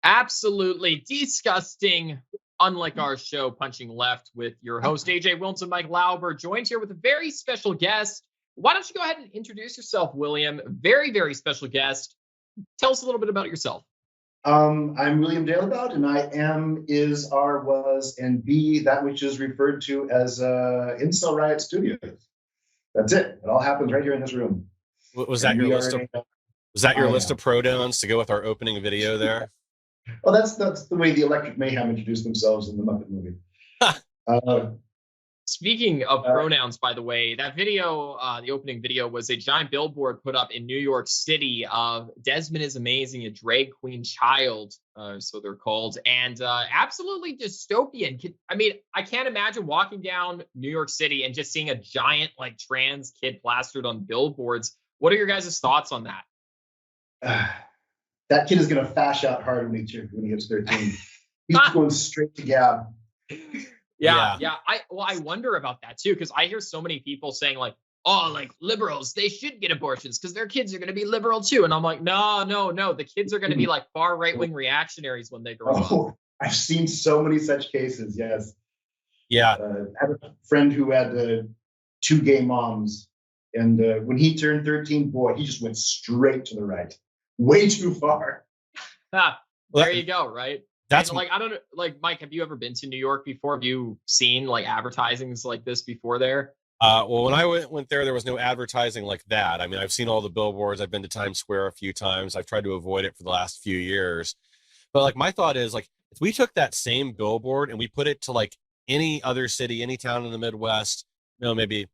Absolutely disgusting. Unlike our show, Punching Left, with your host, AJ Wilson, Mike Lauber, joined here with a very special guest. Why don't you go ahead and introduce yourself, William? Very, very special guest. Tell us a little bit about yourself. I'm William Dalebout, and I am, is, are, was, and be that which is referred to as Incel Riot Studios. That's it. It all happens right here in this room. Was that your list of list of pronouns to go with our opening video there? Well, that's the way the Electric Mayhem introduced themselves in the Muppet movie. Speaking of pronouns, by the way, that video, the opening video, was a giant billboard put up in New York City of Desmond is Amazing, a drag queen child, so they're called, and absolutely dystopian. I mean, I can't imagine walking down New York City and just seeing a giant, like, trans kid plastered on billboards. What are your guys' thoughts on that? That kid is going to fash out hard when he gets 13. He's going straight to Gab. Yeah. I wonder about that too, because I hear so many people saying, like, oh, like, liberals, they should get abortions because their kids are going to be liberal too. And I'm like, no. The kids are going to be like far right-wing reactionaries when they grow up. I've seen so many such cases, yes. Yeah. I have a friend who had 2 gay moms. And when he turned 13, boy, he just went straight to the right. Way too far. There you go, right? That's like, I don't know, like, Mike, have you ever been to New York before? Have you seen like advertisings like this before there? Well, when I went there was no advertising like that. I mean, I've seen all the billboards. I've been to Times Square a few times. I've tried to avoid it for the last few years. But like, my thought is, like, if we took that same billboard and we put it to like any other city, any town in the Midwest, maybe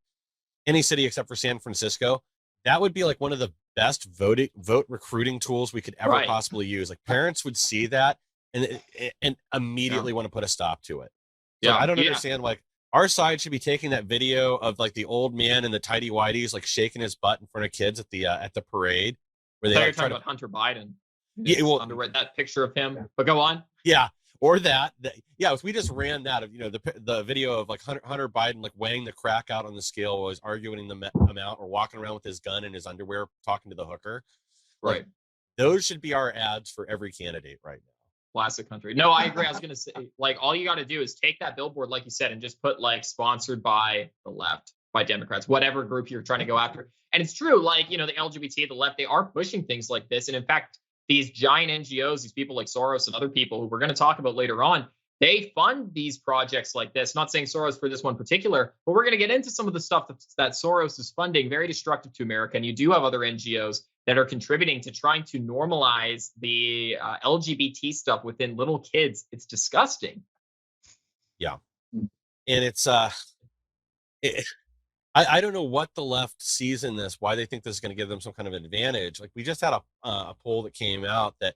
any city except for San Francisco, that would be like one of the best vote recruiting tools we could ever possibly use. Like, parents would see that and immediately want to put a stop to it. So I don't understand, like, our side should be taking that video of like the old man in the tidy whities, like shaking his butt in front of kids at the parade, where they like, talking about Hunter Biden. Yeah, well, underwear, that picture of him. But go on. Yeah, or that. If we just ran that of the video of like Hunter Biden like weighing the crack out on the scale, was arguing the amount, or walking around with his gun in his underwear talking to the hooker. Right. Like, those should be our ads for every candidate right now. Classic country. No, I agree. I was going to say, like, all you got to do is take that billboard, like you said, and just put like sponsored by the left, by Democrats, whatever group you're trying to go after. And it's true, like, the LGBT, the left, they are pushing things like this. And in fact, these giant NGOs, these people like Soros and other people who we're going to talk about later on, they fund these projects like this. Not saying Soros for this one particular, but we're going to get into some of the stuff that Soros is funding, very destructive to America. And you do have other NGOs that are contributing to trying to normalize the LGBT stuff within little kids. It's disgusting. Yeah. And it's, I don't know what the left sees in this, why they think this is going to give them some kind of advantage. Like, we just had a poll that came out that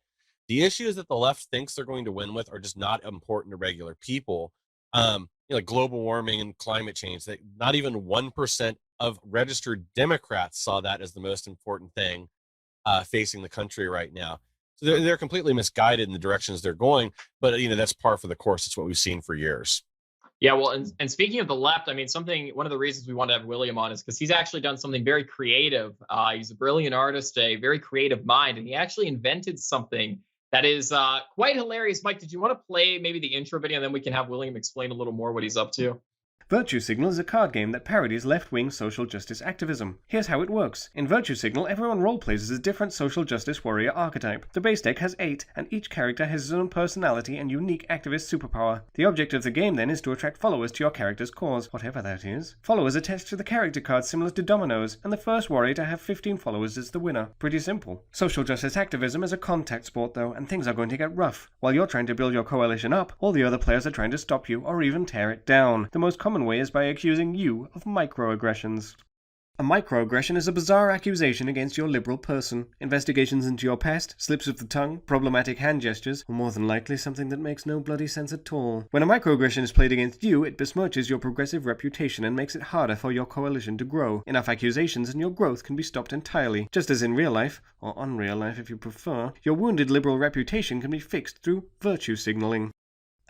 the issues that the left thinks they're going to win with are just not important to regular people. Like global warming and climate change, that not even 1% of registered Democrats saw that as the most important thing facing the country right now. So they're completely misguided in the directions they're going, but that's par for the course. It's what we've seen for years. Yeah, well, and speaking of the left, I mean, one of the reasons we want to have William on is because he's actually done something very creative. He's a brilliant artist, a very creative mind, and he actually invented something that is quite hilarious. Mike, did you want to play maybe the intro video, and then we can have William explain a little more what he's up to? Virtue Signal is a card game that parodies left-wing social justice activism. Here's how it works. In Virtue Signal, everyone roleplays as a different social justice warrior archetype. The base deck has 8, and each character has his own personality and unique activist superpower. The object of the game then is to attract followers to your character's cause, whatever that is. Followers attach to the character cards similar to dominoes, and the first warrior to have 15 followers is the winner. Pretty simple. Social justice activism is a contact sport though, and things are going to get rough. While you're trying to build your coalition up, all the other players are trying to stop you or even tear it down. The most common way is by accusing you of microaggressions. A microaggression is a bizarre accusation against your liberal person. Investigations into your past, slips of the tongue, problematic hand gestures, or more than likely something that makes no bloody sense at all. When a microaggression is played against you, it besmirches your progressive reputation and makes it harder for your coalition to grow. Enough accusations and your growth can be stopped entirely. Just as in real life, or unreal life if you prefer, your wounded liberal reputation can be fixed through virtue signaling.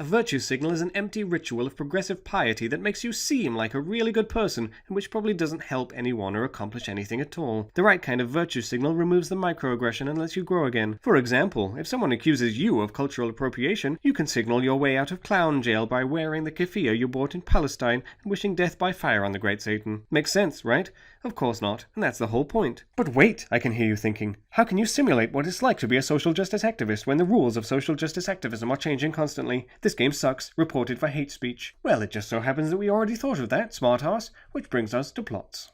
A virtue signal is an empty ritual of progressive piety that makes you seem like a really good person and which probably doesn't help anyone or accomplish anything at all. The right kind of virtue signal removes the microaggression and lets you grow again. For example, if someone accuses you of cultural appropriation, you can signal your way out of clown jail by wearing the keffiyeh you bought in Palestine and wishing death by fire on the great Satan. Makes sense, right? Of course not, and that's the whole point. But wait, I can hear you thinking. How can you simulate what it's like to be a social justice activist when the rules of social justice activism are changing constantly? This game sucks, reported for hate speech. Well, it just so happens that we already thought of that, smartass, which brings us to plots.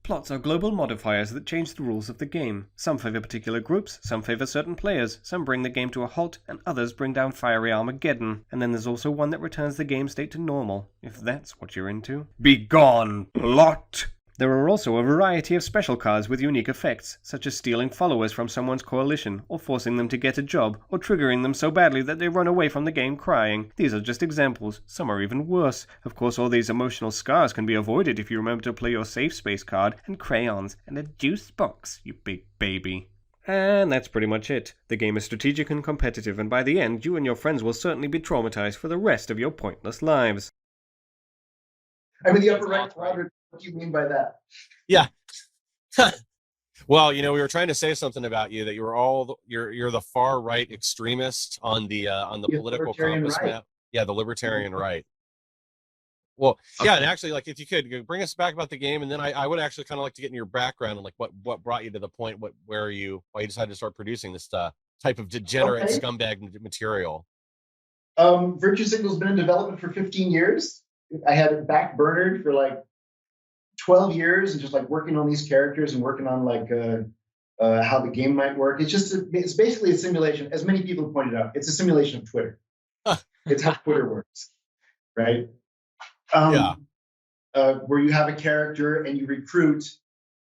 Plots are global modifiers that change the rules of the game. Some favor particular groups, some favor certain players, some bring the game to a halt, and others bring down fiery Armageddon. And then there's also one that returns the game state to normal, if that's what you're into. Be gone, plot! There are also a variety of special cards with unique effects, such as stealing followers from someone's coalition, or forcing them to get a job, or triggering them so badly that they run away from the game crying. These are just examples. Some are even worse. Of course, all these emotional scars can be avoided if you remember to play your safe space card, and crayons, and a juice box, you big baby. And that's pretty much it. The game is strategic and competitive, and by the end, you and your friends will certainly be traumatized for the rest of your pointless lives. I'm in the upper right quadrant. What do you mean by that? Yeah. Well, we were trying to say something about you, that you're the far right extremist on the political compass right. map. Yeah, the libertarian right. Well, yeah, and actually, like, if you could bring us back about the game, and then I would actually kind of like to get in your background and like what brought you to the point, why you decided to start producing this type of degenerate scumbag material. Virtue Signal's been in development for 15 years. I had it backburnered for like 12 years and just like working on these characters and working on like how the game might work. It's basically a simulation, as many people have pointed out. It's a simulation of Twitter. It's how Twitter works, right? Where you have a character and you recruit,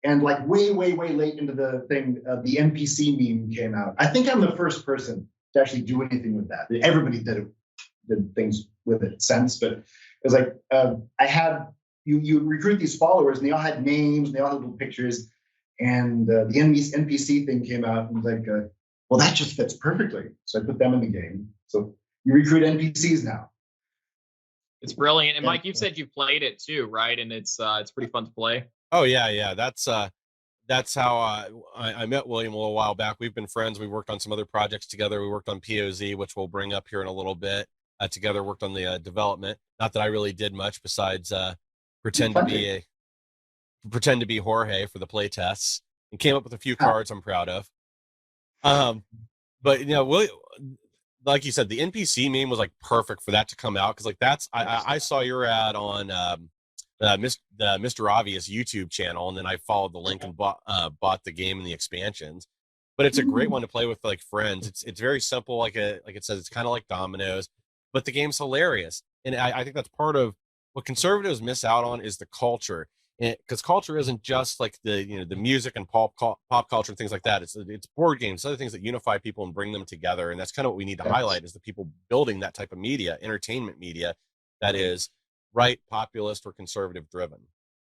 and like way late into the thing, the NPC meme came out. I think I'm the first person to actually do anything with that. Everybody did things with it since, but it was like I had. You recruit these followers, and they all had names, and they all had little pictures, and the NPC thing came out, and was like, well, that just fits perfectly. So I put them in the game. So you recruit NPCs now. It's brilliant. And Mike, you've said you've played it too, right? And it's pretty fun to play. Oh yeah. That's how I met William a little while back. We've been friends. We worked on some other projects together. We worked on POZ, which we'll bring up here in a little bit. Together, worked on the development. Not that I really did much besides pretend to be Jorge for the play tests, and came up with a few cards I'm proud of. But like you said, the NPC meme was like perfect for that to come out, because like I saw your ad on the Mr. Obvious YouTube channel, and then I followed the link and bought the game and the expansions. But it's a great one to play with like friends. It's very simple, like it says, it's kind of like dominoes, but the game's hilarious, and I think that's part of what conservatives miss out on is the culture, because culture isn't just like the music and pop culture and things like that. It's board games, other things that unify people and bring them together, and that's kind of what we need to highlight, is the people building that type of media, entertainment media, that is right, populist, or conservative driven.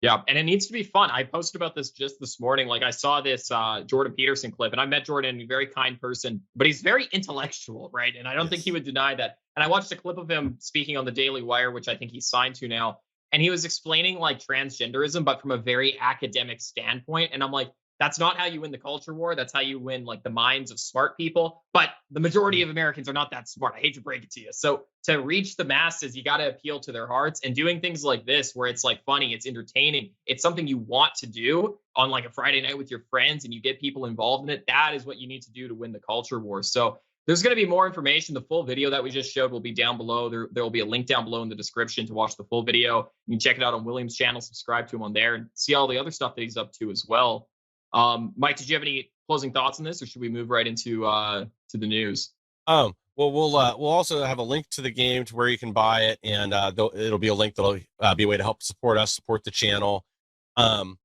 Yeah, and it needs to be fun. I posted about this just this morning. Like, I saw this Jordan Peterson clip, and I met Jordan, a very kind person, but he's very intellectual, right? And I don't think he would deny that. And I watched a clip of him speaking on the Daily Wire, which I think he's signed to now. And he was explaining like transgenderism, but from a very academic standpoint. And I'm like, that's not how you win the culture war. That's how you win like the minds of smart people. But the majority of Americans are not that smart. I hate to break it to you. So to reach the masses, you got to appeal to their hearts, and doing things like this, where it's like funny, it's entertaining, it's something you want to do on like a Friday night with your friends, and you get people involved in it. That is what you need to do to win the culture war. So there's going to be more information. The full video that we just showed will be down below. There will be a link down below in the description to watch the full video. You can check it out on William's channel, subscribe to him on there, and see all the other stuff that he's up to as well. Mike, did you have any closing thoughts on this, or should we move right into to the news? Well, we'll also have a link to the game to where you can buy it, and it'll be a link that'll be a way to help support us, support the channel. And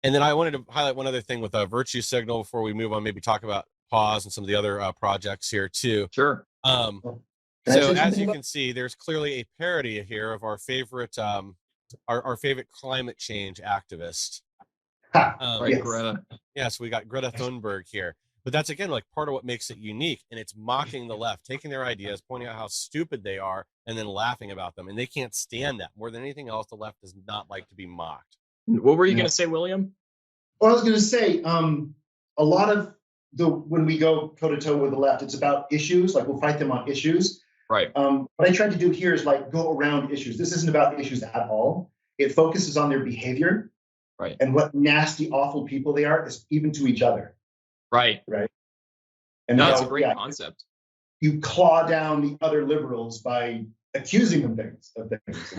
then I wanted to highlight one other thing with Virtue Signal before we move on. Maybe talk about Pause and some of the other projects here too. Sure. So as you can see, there's clearly a parody here of our favorite our favorite climate change activist. Right, yes. Greta. Yes, we got Greta Thunberg here. But that's, again, like part of what makes it unique. And it's mocking the left, taking their ideas, pointing out how stupid they are, and then laughing about them. And they can't stand that. More than anything else, the left does not like to be mocked. What were you going to say, William? Well, I was going to say, a lot of when we go toe to toe with the left, it's about issues. Like, we'll fight them on issues. Right. What I tried to do here is like go around issues. This isn't about issues at all. It focuses on their behavior, right, and what nasty, awful people they are, even to each other. Right. Right. And that's a great concept. You claw down the other liberals by accusing them of things.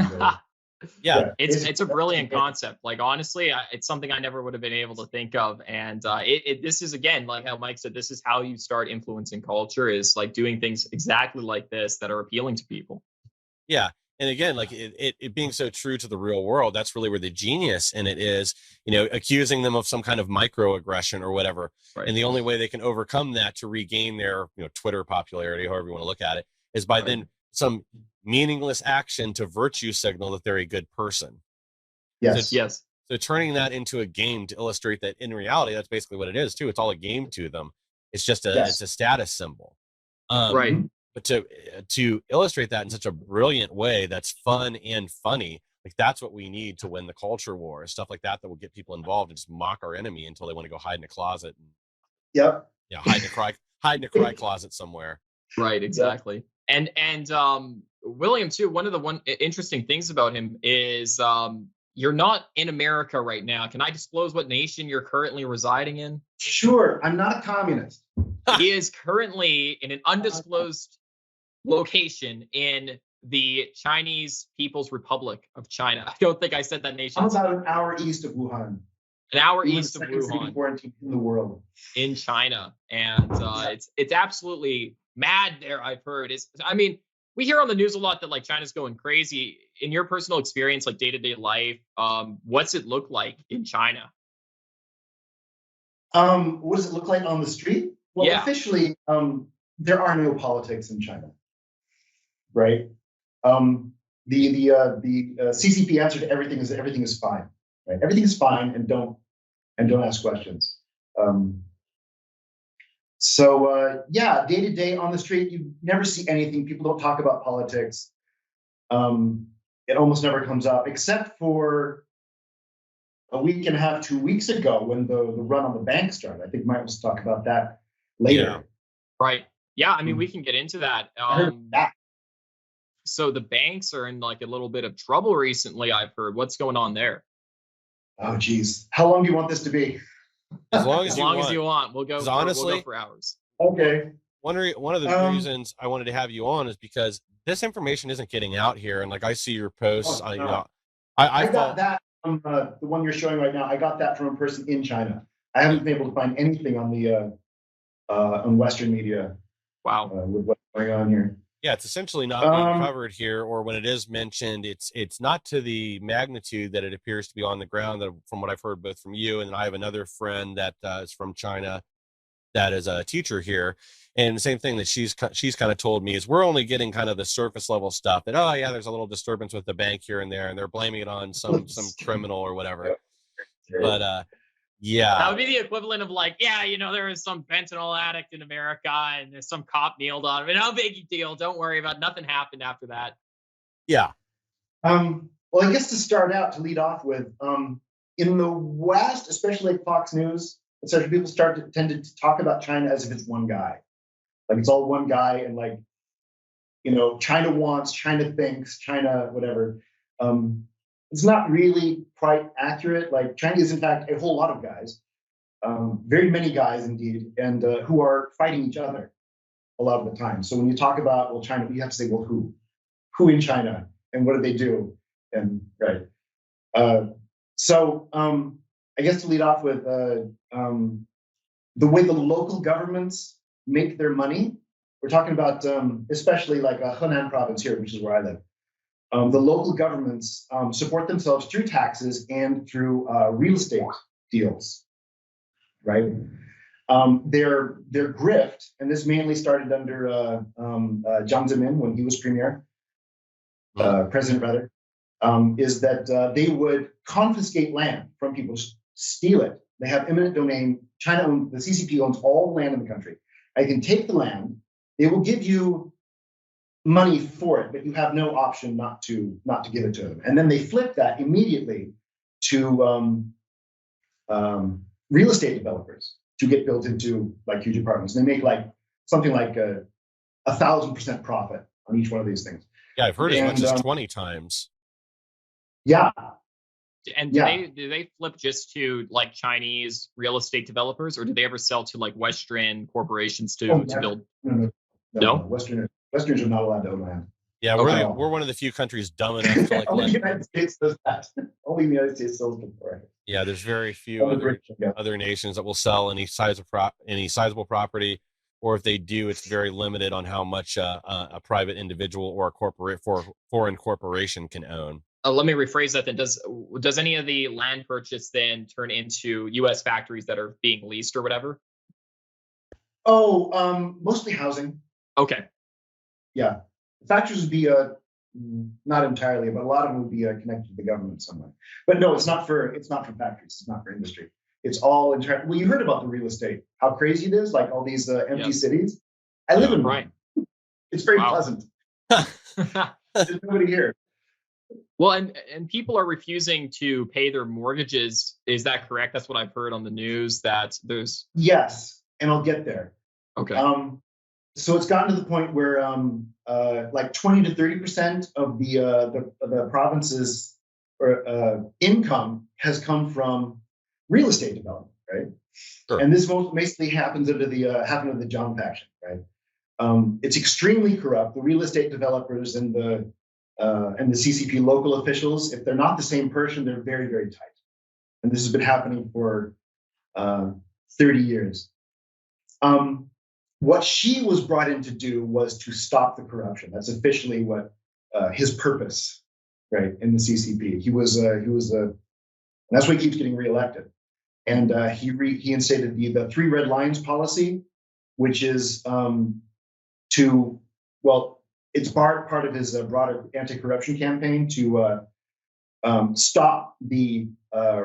Yeah, it's a brilliant concept. Like, honestly, it's something I never would have been able to think of. And this is, again, like how Mike said, this is how you start influencing culture, is like doing things exactly like this that are appealing to people. Yeah. And again, like it being so true to the real world, that's really where the genius in it is, accusing them of some kind of microaggression or whatever. Right. And the only way they can overcome that to regain their, Twitter popularity, however you want to look at it, is by then some meaningless action to virtue signal that they're a good person. Yes. Yes. So turning that into a game to illustrate that in reality, that's basically what it is too. It's all a game to them. It's just it's a status symbol. Right. But to illustrate that in such a brilliant way that's fun and funny, like that's what we need to win the culture war. Stuff like that will get people involved and just mock our enemy until they want to go hide in a closet. Yep. Yeah, hide in a cry closet somewhere. Right, exactly. Yep. And William too, one of the interesting things about him is you're not in America right now. Can I disclose what nation you're currently residing in? Sure. I'm not a communist. He is currently in an undisclosed location in the Chinese People's Republic of China. I don't think I said that nation. I'm about an hour east of Wuhan. An hour east of Wuhan. Quarantine in the world. In China. And it's absolutely mad there, I've heard. We hear on the news a lot that like China's going crazy. In your personal experience, like day-to-day life, what's it look like in China? What does it look like on the street? Well, officially, there are no politics in China, right? The CCP answer to everything is fine, right? Everything is fine, and don't ask questions. Day to day on the street, you never see anything. People don't talk about politics. It almost never comes up, except for a week and a half, 2 weeks ago, when the run on the bank started. I think Mike was talk about that later. Yeah. Right. Yeah. We can get into that. So the banks are in like a little bit of trouble recently, I've heard. What's going on there? Oh, geez. How long do you want this to be? As long as you want. We'll go for hours. Okay. One of the reasons I wanted to have you on is because this information isn't getting out here. And like, I see your posts, I got that from the one you're showing right now. I got that from a person in China. I haven't been able to find anything on the on Western media. Wow. With what's going on here. Yeah, it's essentially not being covered here, or when it is mentioned, it's not to the magnitude that it appears to be on the ground. That, from what I've heard, both from you and I have another friend that is from China, that is a teacher here, and the same thing that she's kind of told me is we're only getting kind of the surface level stuff. That there's a little disturbance with the bank here and there, and they're blaming it on some criminal or whatever. But yeah, that would be the equivalent of like, there is some fentanyl addict in America and there's some cop kneeled on him. And no big deal. Don't worry about it. Nothing happened after that. Yeah. Well, I guess to start out, to lead off with, in the West, especially like Fox News, etc., people tend to talk about China as if it's one guy. Like it's all one guy, and like, China wants, China thinks, China whatever. It's not really quite accurate. Like China is in fact a whole lot of guys, very many guys indeed, and who are fighting each other a lot of the time. So when you talk about, China, you have to say, who in China and what do they do? And right. I guess to lead off with the way the local governments make their money. We're talking about especially like Henan province here, which is where I live. The local governments support themselves through taxes and through real estate deals, right? Their grift, and this mainly started under Jiang Zemin when he was president rather, is that they would confiscate land from people, steal it, They have eminent domain. The CCP owns all the land in the country. I can take the land. They will give you money for it, but you have no option not to give it to them. And then they flip that immediately to real estate developers to get built into like huge apartments. And they make like something like 1,000% profit on each one of these things. Yeah, I've heard as much as 20 times. Yeah. And do they flip just to like Chinese real estate developers, or do they ever sell to like Western corporations to build? No? Westerners are not allowed to own land. Yeah, we're one of the few countries dumb enough to like Only the United States does that. Only the United States sells for it. Yeah, there's very few other nations that will sell any sizable property, or if they do, it's very limited on how much a private individual or a foreign corporation can own. Let me rephrase that then. Does any of the land purchase then turn into U.S. factories that are being leased or whatever? Oh, mostly housing. Okay. Yeah, factories would be not entirely, but a lot of them would be connected to the government somewhere. But no, it's not for factories. It's not for industry. It's all internal. Well, you heard about the real estate, how crazy it is, like all these empty cities. I live in one. It's very pleasant. There's nobody here. Well, and people are refusing to pay their mortgages. Is that correct? That's what I've heard on the news, that there's... Yes, and I'll get there. Okay. So it's gotten to the point where like 20 to 30% of the province's income has come from real estate development, right? Sure. And this basically happens under the John faction, right? It's extremely corrupt. The real estate developers and the CCP local officials, if they're not the same person, they're very, very tight. And this has been happening for 30 years. What she was brought in to do was to stop the corruption. That's officially what his purpose, right, in the CCP. He was and that's why he keeps getting reelected. And he instated the 3 red lines policy, which is it's part of his broader anti-corruption campaign to stop the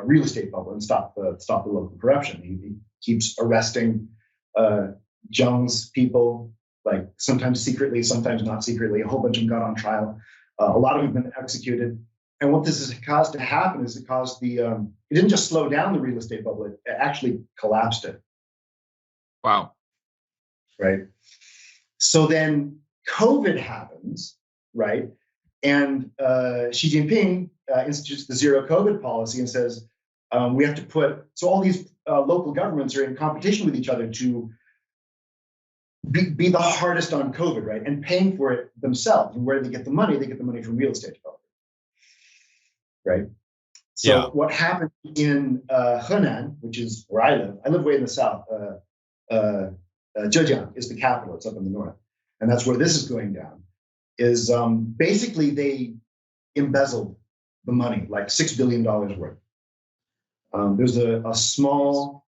real estate bubble and stop the local corruption. He keeps arresting Zheng's people, like sometimes secretly, sometimes not secretly. A whole bunch of them got on trial. A lot of them have been executed. And what this has caused to happen is it didn't just slow down the real estate bubble, it actually collapsed it. Wow. Right. So then COVID happens, right? And Xi Jinping institutes the zero COVID policy and says, we have to so all these local governments are in competition with each other to be the hardest on COVID, right? And paying for it themselves. And where do they get the money? They get the money from real estate developers, right? So what happened in Henan, which is where I live way in the south. Zhejiang is the capital. It's up in the north. And that's where this is going down, is basically they embezzled the money, like $6 billion worth. There's a small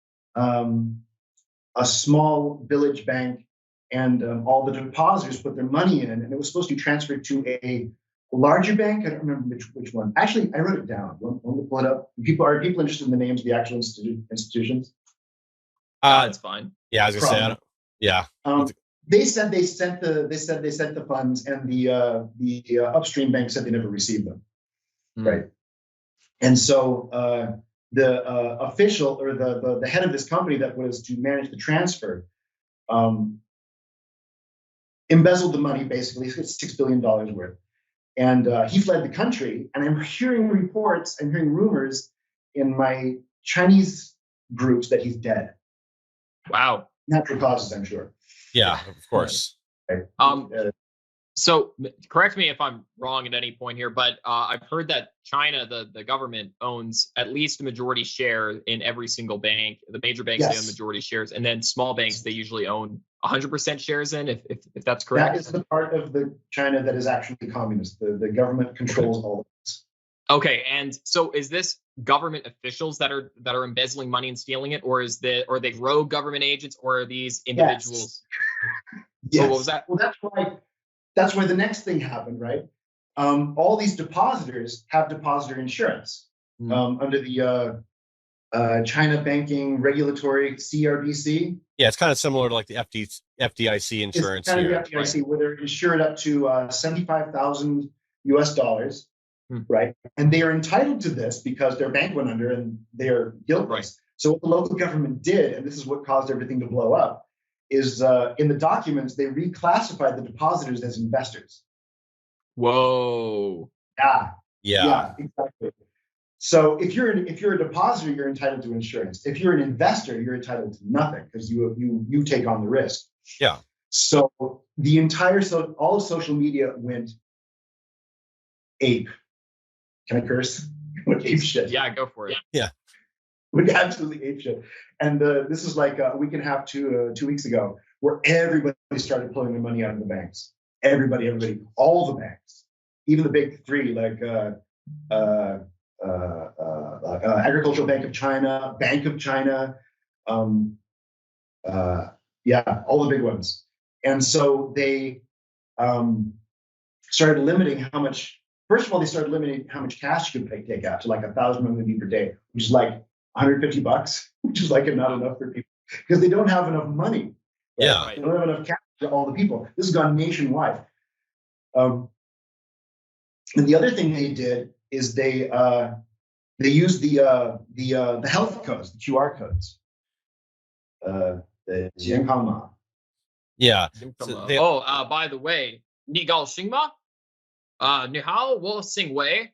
village bank, and all the depositors put their money in, and it was supposed to be transferred to a larger bank. I don't remember which one. Actually, I wrote it down. Want to pull it up? Are people interested in the names of the actual institutions? It's fine. Yeah, I was gonna say. Yeah. They said they sent the funds, and the upstream bank said they never received them. Right. And so the official or the head of this company that was to manage the transfer embezzled the money, basically. It's $6 billion worth. And he fled the country. And I'm hearing rumors in my Chinese groups that he's dead. Wow. Natural causes, I'm sure. Yeah, of course. Right. So correct me if I'm wrong at any point here, but I've heard that China, the government, owns at least a majority share in every single bank. The major banks, they own majority shares, and then small banks, they usually own 100% shares in, if that's correct. That is the part of the China that is actually communist. The government controls all of this. Okay, and so is this government officials that are embezzling money and stealing it, or are they rogue government agents, or are these individuals? Yes. So what was that? Well, that's why the next thing happened, right? All these depositors have depositor insurance under the China Banking Regulatory, CRBC. Yeah, it's kind of similar to like the FDIC insurance It's kind here. of the FDIC, where they're insured up to 75,000 US dollars, right? And they are entitled to this because their bank went under and they're guiltless. Right. So what the local government did, and this is what caused everything to blow up, is in the documents, they reclassified the depositors as investors. Whoa. Yeah, exactly. So if you're a depositor, you're entitled to insurance. If you're an investor, you're entitled to nothing because you take on the risk. Yeah. So all of social media went ape. Can I curse? Went ape shit. Yeah, go for it. Yeah. Went absolutely ape shit. And this is like a week and a half, 2 weeks ago, where everybody started pulling their money out of the banks. Everybody, all the banks, even the big three, like Agricultural Bank of China, Bank of China, all the big ones. And so they started limiting how much. First of all, they started limiting how much cash you could take out to like 1,000 RMB per day, which is like $150, which is like not enough for people because they don't have enough money. Right? Yeah. They don't have enough cash for all the people. This has gone nationwide. And the other thing they did is they used the health codes, the QR codes, the Jianhangma. Yeah. So by the way, 你高兴吗? 你好，我姓Wei.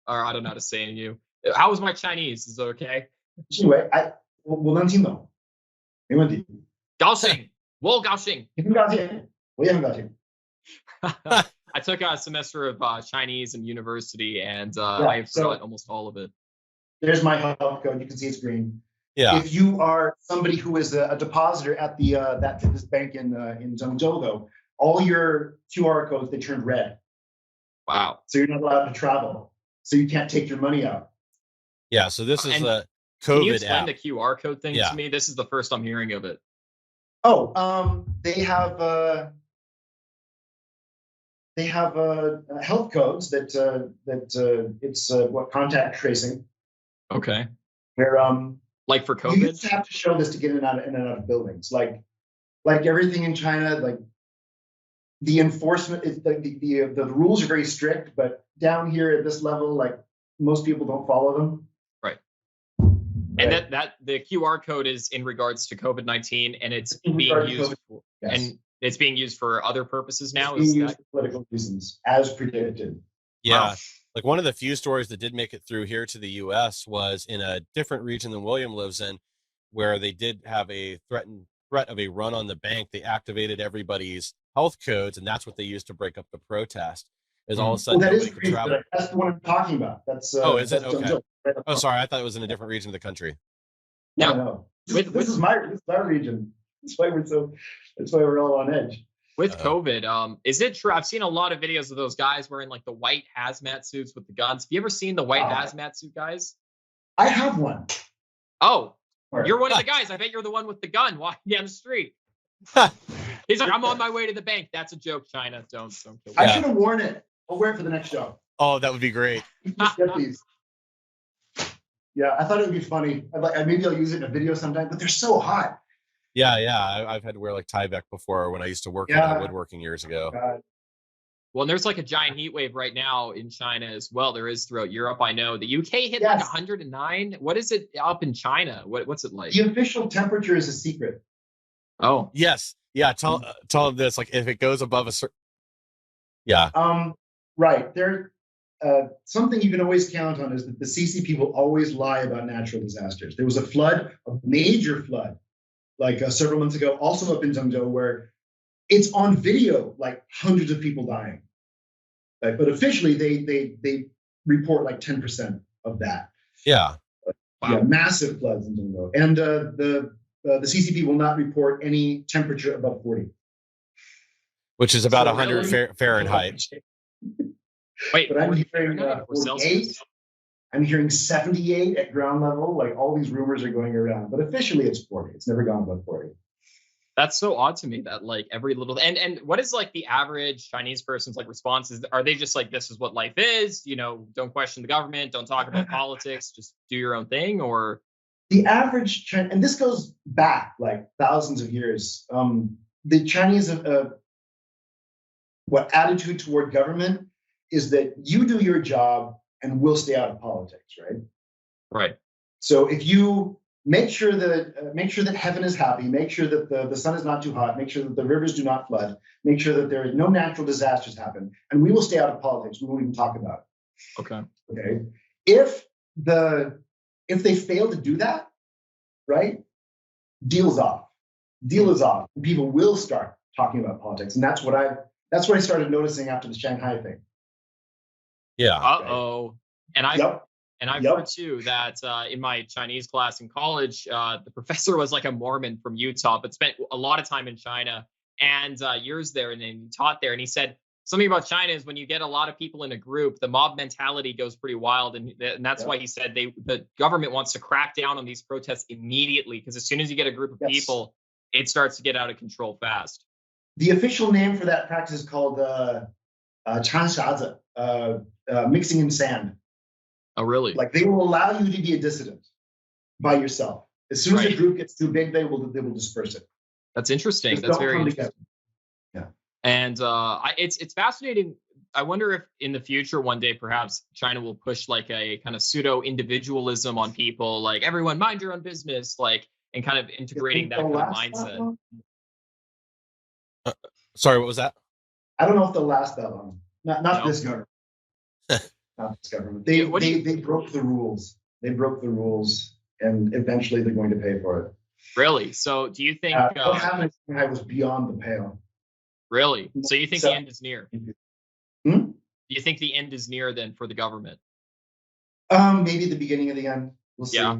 Or I don't know how to say it in you. How was my Chinese? Is it okay? 我能听懂，没问题。高兴，我高兴。你很高兴，我也很高兴。I took a semester of Chinese in university, and I forgot almost all of it. There's my health code. You can see it's green. Yeah. If you are somebody who is a depositor at this bank in Zhengzhou, though, all your QR codes, they turned red. Wow. So you're not allowed to travel. So you can't take your money out. Yeah. So this is the COVID Can you explain app. the QR code thing to me? This is the first I'm hearing of it. They have health codes that it's what contact tracing. Okay. Where like for COVID, you used to have to show this to get in and out of buildings. Like everything in China, like the enforcement is like the rules are very strict, but down here at this level, like most people don't follow them. Right. And that the QR code is in regards to COVID-19, and it's being used and it's being used for other purposes now. It's being used for political reasons, as predicted. Yeah. Wow. Like one of the few stories that did make it through here to the US was in a different region than William lives in, where they did have a threat of a run on the bank. They activated everybody's health codes, and that's what they used to break up the protest. Is all of a sudden nobody could travel. That's the one I'm talking about. That's is it? Okay. Right. Oh, sorry, I thought it was in a different region of the country. No. This is our region. That's why we're all on edge. With COVID, is it true? I've seen a lot of videos of those guys wearing like the white hazmat suits with the guns. Have you ever seen the white hazmat suit guys? I have one. Oh, you're one of the guys. I bet you're the one with the gun walking down the street. He's like, I'm on my way to the bank. That's a joke, China. Don't kill me. I should have worn it. I'll wear it for the next show. Oh, that would be great. Just get these. Yeah, I thought it would be funny. Maybe I'll use it in a video sometime, but they're so hot. Yeah. I've had to wear like Tyvek before when I used to work in woodworking years ago. Well, and there's like a giant heat wave right now in China as well. There is throughout Europe. I know the UK hit like 109. What is it up in China? What's it like? The official temperature is a secret. Oh, yes. Yeah. Tell them this. Like if it goes above a certain. Yeah. Right. There. Something you can always count on is that the CCP will always lie about natural disasters. There was a major flood, like several months ago, also up in Zhengzhou, where it's on video, like hundreds of people dying. Right? But officially, they report like 10% of that. Yeah. Yeah, massive floods in Zhengzhou, and the CCP will not report any temperature above 40, which is about 100 Fahrenheit. Wait, but I'm hearing 48. I'm hearing 78 at ground level. Like all these rumors are going around, but officially it's 40. It's never gone above 40. That's so odd to me that like every little and what is like the average Chinese person's like responses? Are they just like, this is what life is? You know, don't question the government, don't talk about politics, just do your own thing, or the average Chinese, and this goes back like thousands of years. The Chinese, what attitude toward government is that you do your job and we'll stay out of politics, right? Right. So if you make sure that heaven is happy, make sure that the sun is not too hot, make sure that the rivers do not flood, make sure that there is no natural disasters happen, and we will stay out of politics. We won't even talk about it. Okay. Okay. If they fail to do that, right? Deal's off. Deal is off. And people will start talking about politics, and that's what I started noticing after the Shanghai thing. Yeah. Uh-oh. And I've Yep. heard too that in my Chinese class in college, the professor was like a Mormon from Utah, but spent a lot of time in China and years there, and then he taught there. And he said something about China is when you get a lot of people in a group, the mob mentality goes pretty wild, and that's why he said the government wants to crack down on these protests immediately, because as soon as you get a group of people, it starts to get out of control fast. The official name for that practice is called chanshazi, mixing in sand. Oh, really? Like they will allow you to be a dissident by yourself. As soon as a group gets too big, they will disperse it. That's interesting. Just That's don't very come interesting. together. Yeah. And it's fascinating. I wonder if in the future, one day, perhaps China will push like a kind of pseudo individualism on people, like everyone mind your own business, like, and kind of integrating that kind of mindset. Sorry, what was that? I don't know if they'll last that long. Not this government. Not this government. They broke the rules. They broke the rules, and eventually they're going to pay for it. Really? So do you think what happened in Shanghai was beyond the pale? Really? So you think the end is near? Hmm? Do you think the end is near then for the government? Maybe the beginning of the end. We'll see. Yeah.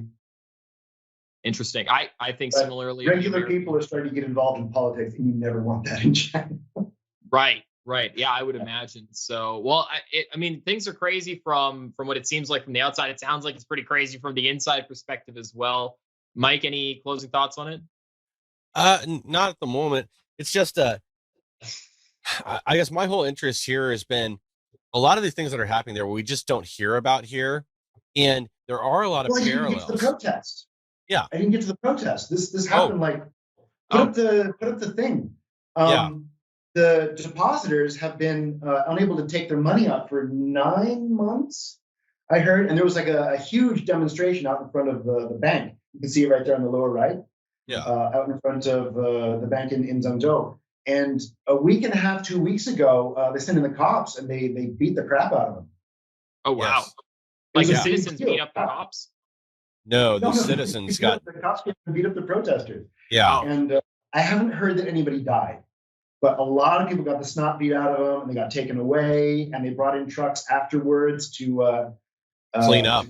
Interesting. I think But similarly. regular people are starting to get involved in politics, and you never want that in China. Right. Yeah, I would imagine. So, well, I mean, things are crazy from what it seems like from the outside. It sounds like it's pretty crazy from the inside perspective as well. Mike, any closing thoughts on it? Not at the moment. It's just I guess my whole interest here has been a lot of these things that are happening there we just don't hear about here, and there are a lot of parallels. I didn't get to the protest. Yeah, I didn't get to the protest. This happened put up the thing. The depositors have been unable to take their money out for 9 months, I heard, and there was like a huge demonstration out in front of the bank. You can see it right there on the lower right. Yeah, out in front of the bank in Zhengzhou. And a week and a half, 2 weeks ago, they sent in the cops and they beat the crap out of them. Oh wow! Yes. Like the It was a citizens big deal. beat up the cops. no, the citizens got. The cops beat up the protesters. Yeah, And I haven't heard that anybody died, but a lot of people got the snot beat out of them, and they got taken away, and they brought in trucks afterwards to clean up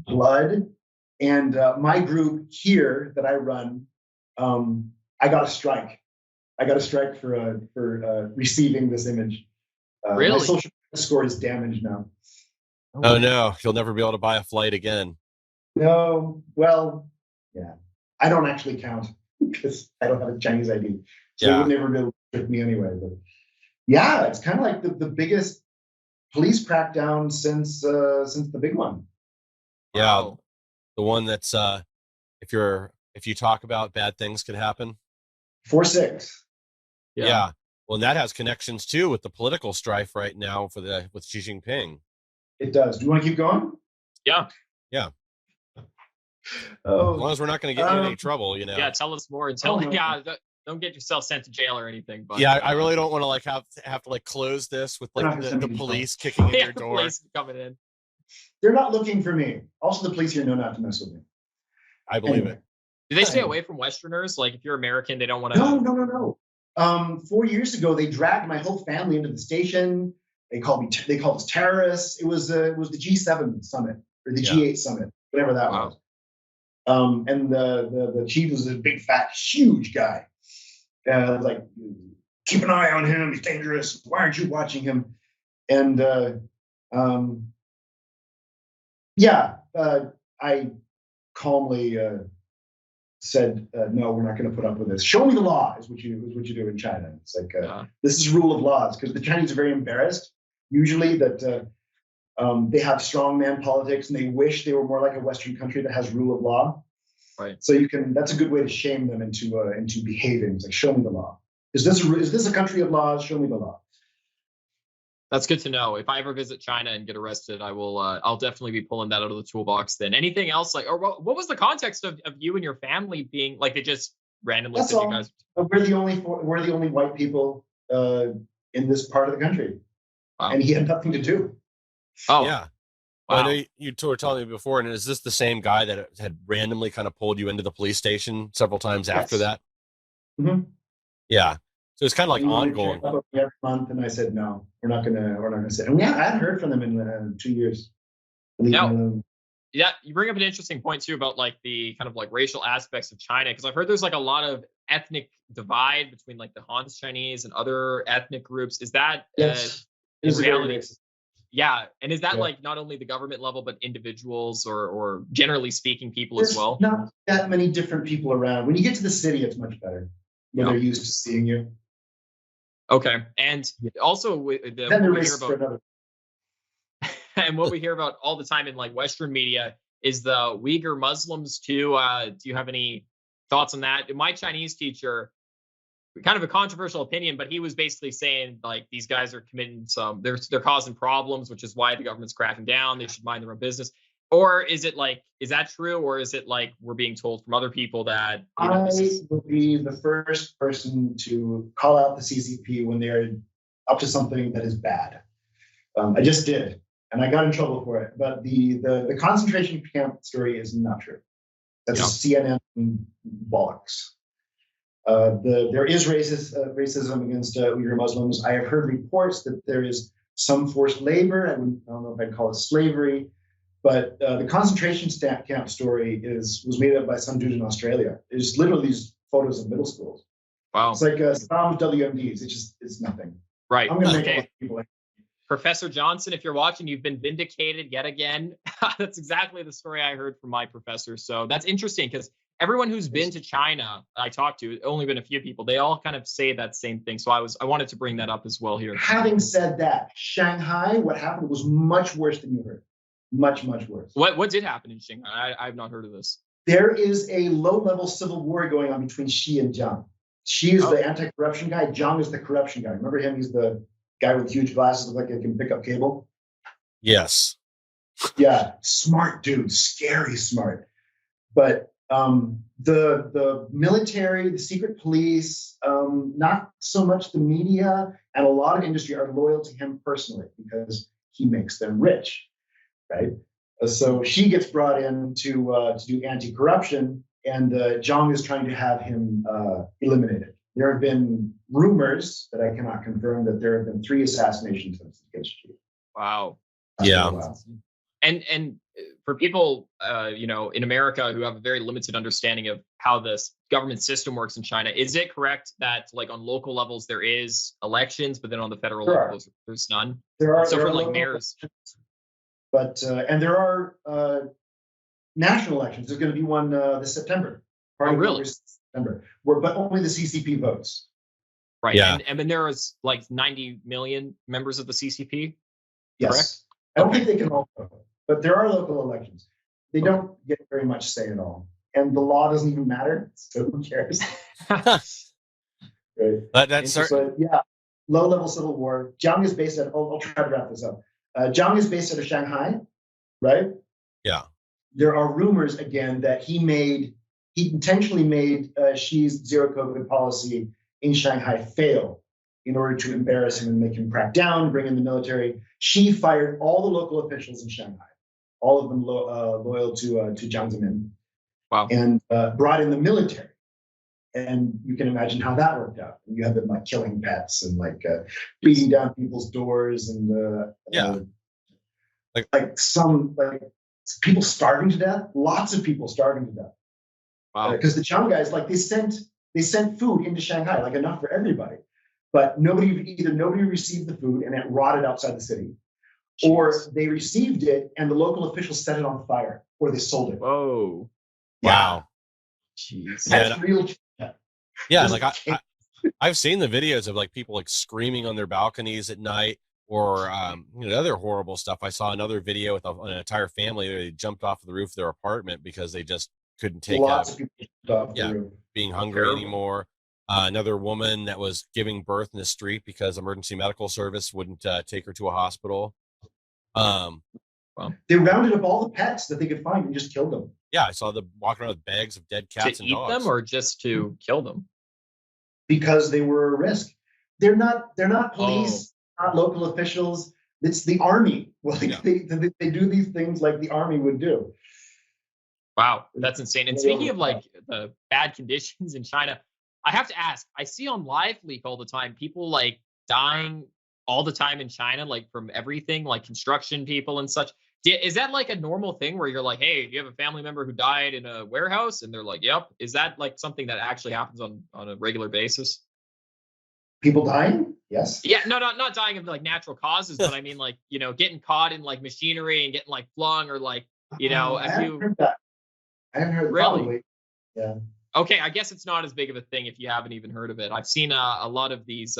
blood. And my group here that I run, I got a strike. I got a strike for receiving this image. Really? My social score is damaged now. Oh no, you'll never be able to buy a flight again. No, well, yeah. I don't actually count because I don't have a Chinese ID. So they would never be able to trick me anyway. But yeah, it's kind of like the biggest police crackdown since the big one. Yeah, Wow. the one that's if you talk about bad things can happen. 4-6. Yeah. Well, and that has connections too with the political strife right now with Xi Jinping. It does. Do you want to keep going? Yeah. As Oh, long as we're not going to get you in any trouble, Yeah. Tell us more. Don't get yourself sent to jail or anything. But Yeah, I really don't want to have to close this with like the police kicking in your door. Police coming in. they're not looking for me. Also, the police here know not to mess with me. I believe Anyway. it. Do they stay away from Westerners? Like if you're American, they don't want to. No. 4 years ago, they dragged my whole family into the station. They called us terrorists. It was the G7 summit or the G8 summit, whatever that was. And the chief was a big, fat, huge guy. Like, keep an eye on him. He's dangerous. Why aren't you watching him? And I calmly said, no, we're not going to put up with this. Show me the law is what you do in China. It's like this is rule of laws, because the Chinese are very embarrassed usually that they have strongman politics and they wish they were more like a Western country that has rule of law. Right. So that's a good way to shame them into behaving. It's like, show me the law. Is this a country of laws? Show me the law. That's good to know. If I ever visit China and get arrested, I will. I'll definitely be pulling that out of the toolbox. Then anything else, like, or what was the context of you and your family being like? They just randomly That's said all. you guys. We're the only white people in this part of the country, Wow. and he had nothing to do. Oh yeah. Well, Wow. I know you were telling me before, and is this the same guy that had randomly kind of pulled you into the police station several times after that? Mm-hmm. Yeah. So it's kind of like ongoing. Every month, and I said, no, we're not gonna sit. And I hadn't heard from them in 2 years. Now, yeah, you bring up an interesting point too about like the kind of like racial aspects of China, because I've heard there's like a lot of ethnic divide between like the Han's Chinese and other ethnic groups. Is that yes, in reality? Yeah, and is that like not only the government level but individuals or generally speaking people as well? Not that many different people around. When you get to the city, it's much better. When they're used to seeing you. Okay, and also what we hear about, and what we hear about all the time in like Western media is the Uyghur Muslims too. Do you have any thoughts on that? My Chinese teacher, kind of a controversial opinion, but he was basically saying like these guys are committing they're causing problems, which is why the government's cracking down. They should mind their own business. Or is it like, is that true? Or is it like we're being told from other people that I will be the first person to call out the CCP when they're up to something that is bad. I just did, and I got in trouble for it. But the concentration camp story is not true. That's CNN bollocks. There is racism against Uyghur Muslims. I have heard reports that there is some forced labor. I don't know if I'd call it slavery. But the concentration camp story was made up by some dude in Australia. It's literally these photos of middle schools. Wow. It's like Saddam's WMDs. It's nothing. Right. I'm going to make people. Professor Johnson, if you're watching, you've been vindicated yet again. That's exactly the story I heard from my professor. So that's interesting because everyone who's been to China, I talked to, only been a few people, they all kind of say that same thing. So I wanted to bring that up as well here. Having said that, Shanghai, what happened was much worse than you heard. Much, much worse. What did happen in Shanghai? I've not heard of this. There is a low-level civil war going on between Xi and Jiang. Xi is the anti-corruption guy. Jiang is the corruption guy. Remember him? He's the guy with huge glasses, like he can pick up cable. Yes. Yeah, smart dude, scary smart. But the military, the secret police, not so much the media, and a lot of industry are loyal to him personally because he makes them rich. Right, so she gets brought in to do anti-corruption, and Jiang is trying to have him eliminated. There have been rumors that I cannot confirm that there have been 3 assassinations against Xi. Wow. Yeah. Wow. And for people, in America who have a very limited understanding of how this government system works in China, is it correct that like on local levels there is elections, but then on the federal level there's none? There are for like mayors. But and there are national elections. There's going to be one this September. Really? September, but only the CCP votes. Right. Yeah. And then there is like 90 million members of the CCP. Yes. Correct? I don't think they can all vote, but there are local elections. They don't get very much say at all, and the law doesn't even matter. So who cares? Right. Yeah. Low-level civil war. Jiang is based at. I'll try to wrap this up. Jiang is based out of Shanghai, right? Yeah. There are rumors again that he intentionally made Xi's zero COVID policy in Shanghai fail in order to embarrass him and make him crack down, bring in the military. Xi fired all the local officials in Shanghai, all of them loyal to Jiang Zemin. Wow. And brought in the military. And you can imagine how that worked out. You had them like killing pets and like beating down people's doors and some people starving to death. Lots of people starving to death. Wow. Because the Chang guys, like they sent food into Shanghai, like enough for everybody, but nobody received the food and it rotted outside the city, or they received it and the local officials set it on fire, or they sold it. Whoa. Wow. Jeez. That's real. Yeah, like I've seen the videos of like people like screaming on their balconies at night, or other horrible stuff. I saw another video with an entire family. They jumped off of the roof of their apartment because they just couldn't take Lots of people yeah, being hungry anymore. Another woman that was giving birth in the street because emergency medical service wouldn't take her to a hospital. Wow. They rounded up all the pets that they could find and just killed them. Yeah, I saw them walking around with bags of dead cats To and eat dogs. them or just to kill them? Because they were a risk. They're not police, not local officials. It's the army. Well, Yeah. they do these things like the army would do. Wow, that's insane. And speaking of like the bad conditions in China, I have to ask, I see on Live Leak all the time, people like dying all the time in China, like from everything, like construction people and such. Is that like a normal thing where you're like, hey, do you have a family member who died in a warehouse? And they're like, yep. Is that like something that actually happens on a regular basis? People dying? Yes. Yeah, no, not dying of like natural causes, but I mean like, you know, getting caught in like machinery and getting like flung or like, you know, I haven't heard that. I haven't heard. Really? Probably. Yeah. Okay, I guess it's not as big of a thing if you haven't even heard of it. I've seen a lot of these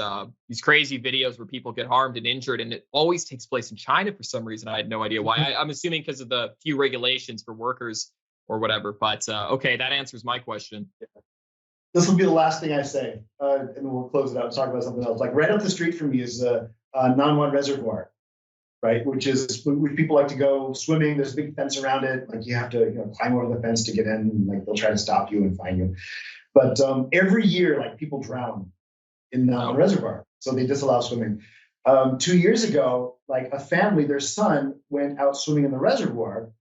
crazy videos where people get harmed and injured, and it always takes place in China for some reason. I had no idea why. I'm assuming because of the few regulations for workers or whatever. But okay, that answers my question. This will be the last thing I say, and then we'll close it out and talk about something else. Like right up the street from me is Nanwan Reservoir, right? Which people like to go swimming. There's a big fence around it. Like you have to climb over the fence to get in. And, like they'll try to stop you and find you. But every year, like people drown in Nanwan Reservoir, so they disallow swimming. 2 years ago, like a family, their son went out swimming in the reservoir,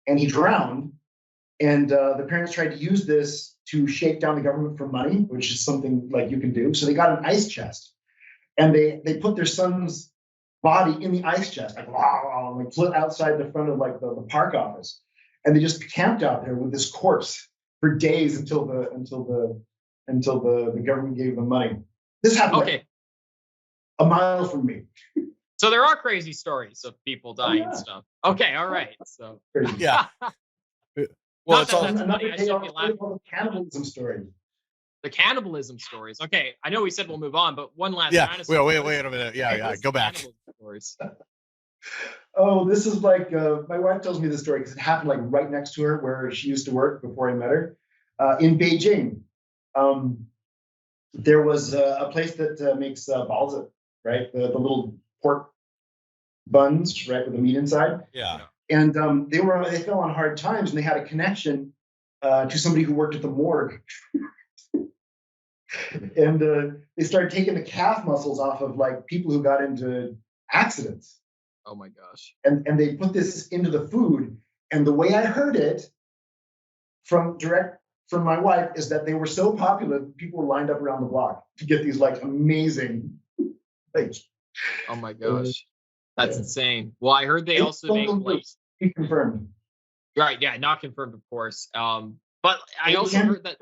and he drowned. And the parents tried to use this to shake down the government for money, which is something like you can do. So they got an ice chest, and they put their son's body in the ice chest, like wow, like put outside the front of like the park office, and they just camped out there with this corpse for days until the government gave them money. This happened a mile from me. So there are crazy stories of people dying and stuff. Okay, all right. So yeah. Well, it's all another cannibalism story. The cannibalism stories. Okay, I know we said we'll move on, but one last. Wait a minute. Yeah. Go back. Oh, this is like my wife tells me this story because it happened like right next to her where she used to work before I met her. In Beijing, there was a place that makes balza, right? The little pork buns, right, with the meat inside. Yeah. And they fell on hard times, and they had a connection to somebody who worked at the morgue. And they started taking the calf muscles off of like people who got into accidents. Oh my gosh. And they put this into the food. And the way I heard it from my wife is that they were so popular, people were lined up around the block to get these like amazing like. Oh my gosh. That's insane. Well, I heard they also make like confirmed. Right, yeah, not confirmed, of course. But I also heard that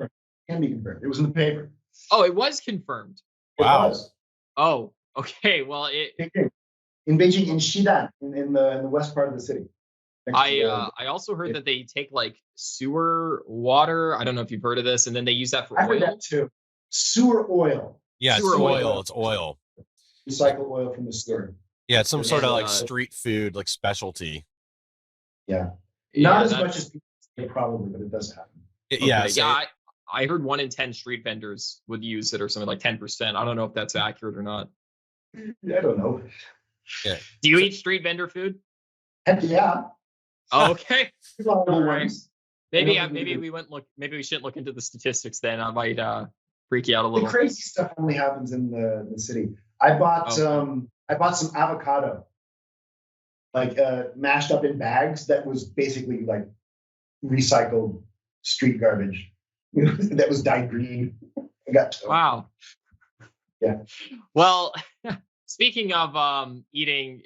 can be confirmed. It was in the paper. Oh, it was confirmed. Wow. Oh, okay. Well, in Beijing, in Xidan, in the west part of the city. I also heard that they take like sewer water. I don't know if you've heard of this, and then they use that for oil. I heard that too. Sewer oil. Yeah, sewer it's oil. It's oil. Recycle oil from the sewer. Yeah, it's some sort of like street food, like specialty. Yeah. Not as much as people say probably, but it does happen. Yeah. I heard 1 in 10 street vendors would use it or something like 10%. I don't know if that's accurate or not. I don't know. Yeah. Do you eat street vendor food? Heck yeah. Oh, okay. All right. Maybe we shouldn't look into the statistics then. I might freak you out a little. The crazy stuff only happens in the city. I bought some avocado, like mashed up in bags that was basically like recycled street garbage that was dyed green. I got wow. Yeah. Well, speaking of eating,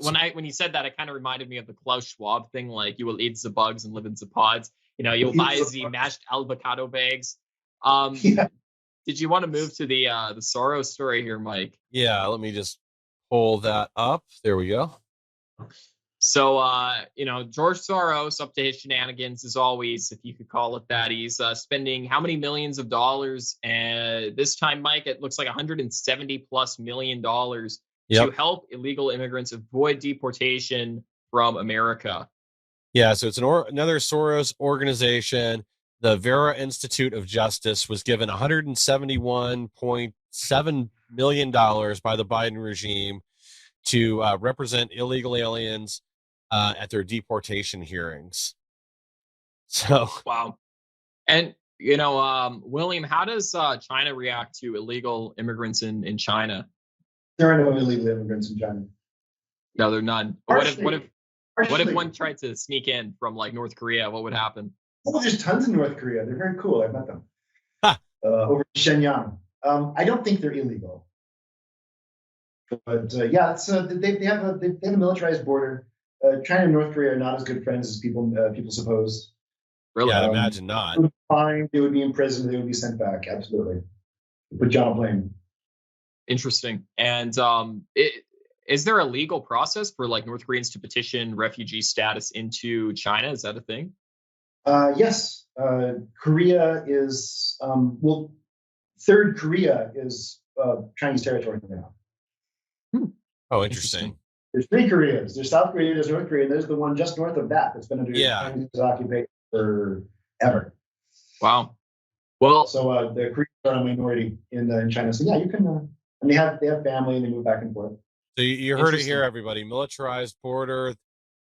when you said that, it kind of reminded me of the Klaus Schwab thing, like you will eat the bugs and live in the pods. You'll buy the mashed avocado bags. Yeah. Did you want to move to the Soros story here, Mike? Yeah, let me just pull that up. There we go. So, George Soros, up to his shenanigans as always, if you could call it that. He's spending how many millions of dollars? And this time, Mike, it looks like $170+ million to help illegal immigrants avoid deportation from America. Yeah, so it's another Soros organization. The Vera Institute of Justice was given $171.7 million by the Biden regime to represent illegal aliens at their deportation hearings. So, Wow. And William, how does China react to illegal immigrants in China? There are no illegal immigrants in China. No, there are none. What if Partially. one tried to sneak in from like North Korea? What would happen? Oh, there's tons in North Korea. They're very cool. I've met them Ha. Over in Shenyang. I don't think they're illegal, but yeah, it's they have a militarized border. China and North Korea are not as good friends as people suppose. Really? yeah, I'd imagine not. They would be fined, they would be imprisoned, they would be sent back. Absolutely. Put John on a plane. Interesting. And is there a legal process for like North Koreans to petition refugee status into China? Is that a thing? Yes. Korea is Third Korea is Chinese territory now. Oh, interesting. There's 3 Koreas. There's South Korea, there's North Korea, and there's the one just north of that that's been under Chinese occupation forever. Wow. Well, so the Koreans are a minority in China. So yeah, you can. And they have family, and they move back and forth. So you heard it here, everybody. Militarized border.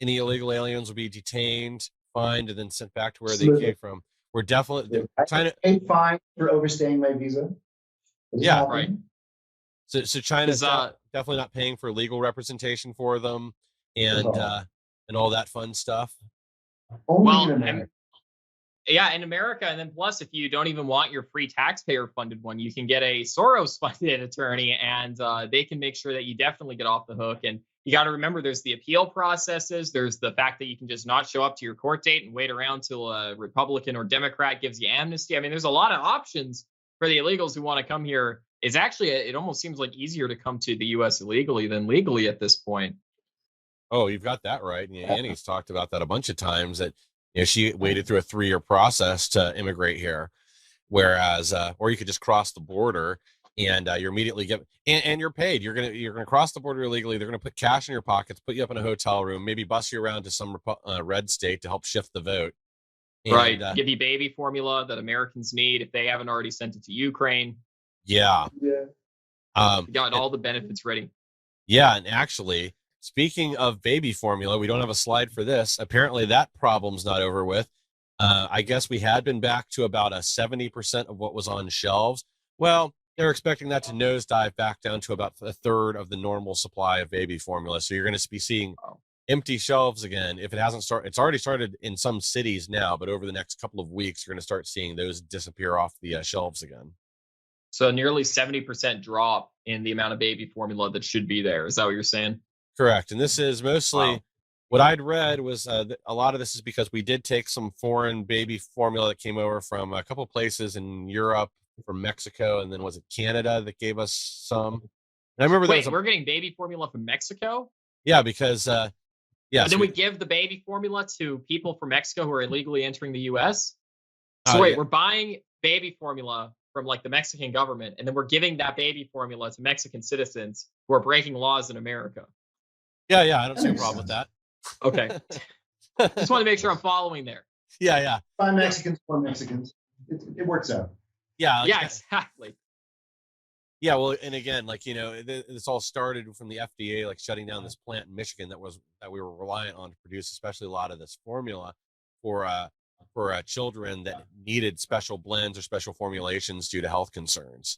Any illegal aliens will be detained, fined, and then sent back to where they came from. We're definitely China. I paid fine for overstaying my visa. Yeah, right. So China's definitely not paying for legal representation for them, and all that fun stuff. Only in America. Yeah, in America, and then plus, if you don't even want your free taxpayer-funded one, you can get a Soros-funded attorney, and they can make sure that you definitely get off the hook. And you got to remember, there's the appeal processes. There's the fact that you can just not show up to your court date and wait around till a Republican or Democrat gives you amnesty. I mean, there's a lot of options for the illegals who want to come here. It's actually, it almost seems like easier to come to the U.S. illegally than legally at this point. Oh, you've got that right. And Annie's talked about that a bunch of times, that she waited through a 3-year process to immigrate here, whereas or you could just cross the border and you're immediately and you're paid. You're gonna cross the border illegally. They're gonna put cash in your pockets, put you up in a hotel room, maybe bus you around to some red state to help shift the vote. And, right, give you baby formula that Americans need if they haven't already sent it to Ukraine. Yeah. You got all the benefits ready. Yeah, and actually, speaking of baby formula, we don't have a slide for this. Apparently, that problem's not over with. I guess we had been back to about 70% of what was on shelves. Well, they're expecting that to nosedive back down to about 1/3 of the normal supply of baby formula. So you're going to be seeing empty shelves again. If it hasn't started, it's already started in some cities now, but over the next couple of weeks, you're going to start seeing those disappear off the shelves again. So nearly 70% drop in the amount of baby formula that should be there. Is that what you're saying? Correct. And this is mostly what I'd read was a lot of this is because we did take some foreign baby formula that came over from a couple places in Europe, from Mexico, and then was it Canada that gave us some? And I remember we're getting baby formula from Mexico? Yeah, because and then we give the baby formula to people from Mexico who are illegally entering the U.S. So we're buying baby formula from like the Mexican government, and then we're giving that baby formula to Mexican citizens who are breaking laws in America. Yeah, I don't see a problem with that. Okay. Just want to make sure I'm following there. Yeah. Five Mexicans, 4 Mexicans. It works out. Yeah. Yeah, exactly. Yeah, well, and again, like, this all started from the FDA, like shutting down this plant in Michigan that we were reliant on to produce, especially a lot of this formula for children that needed special blends or special formulations due to health concerns.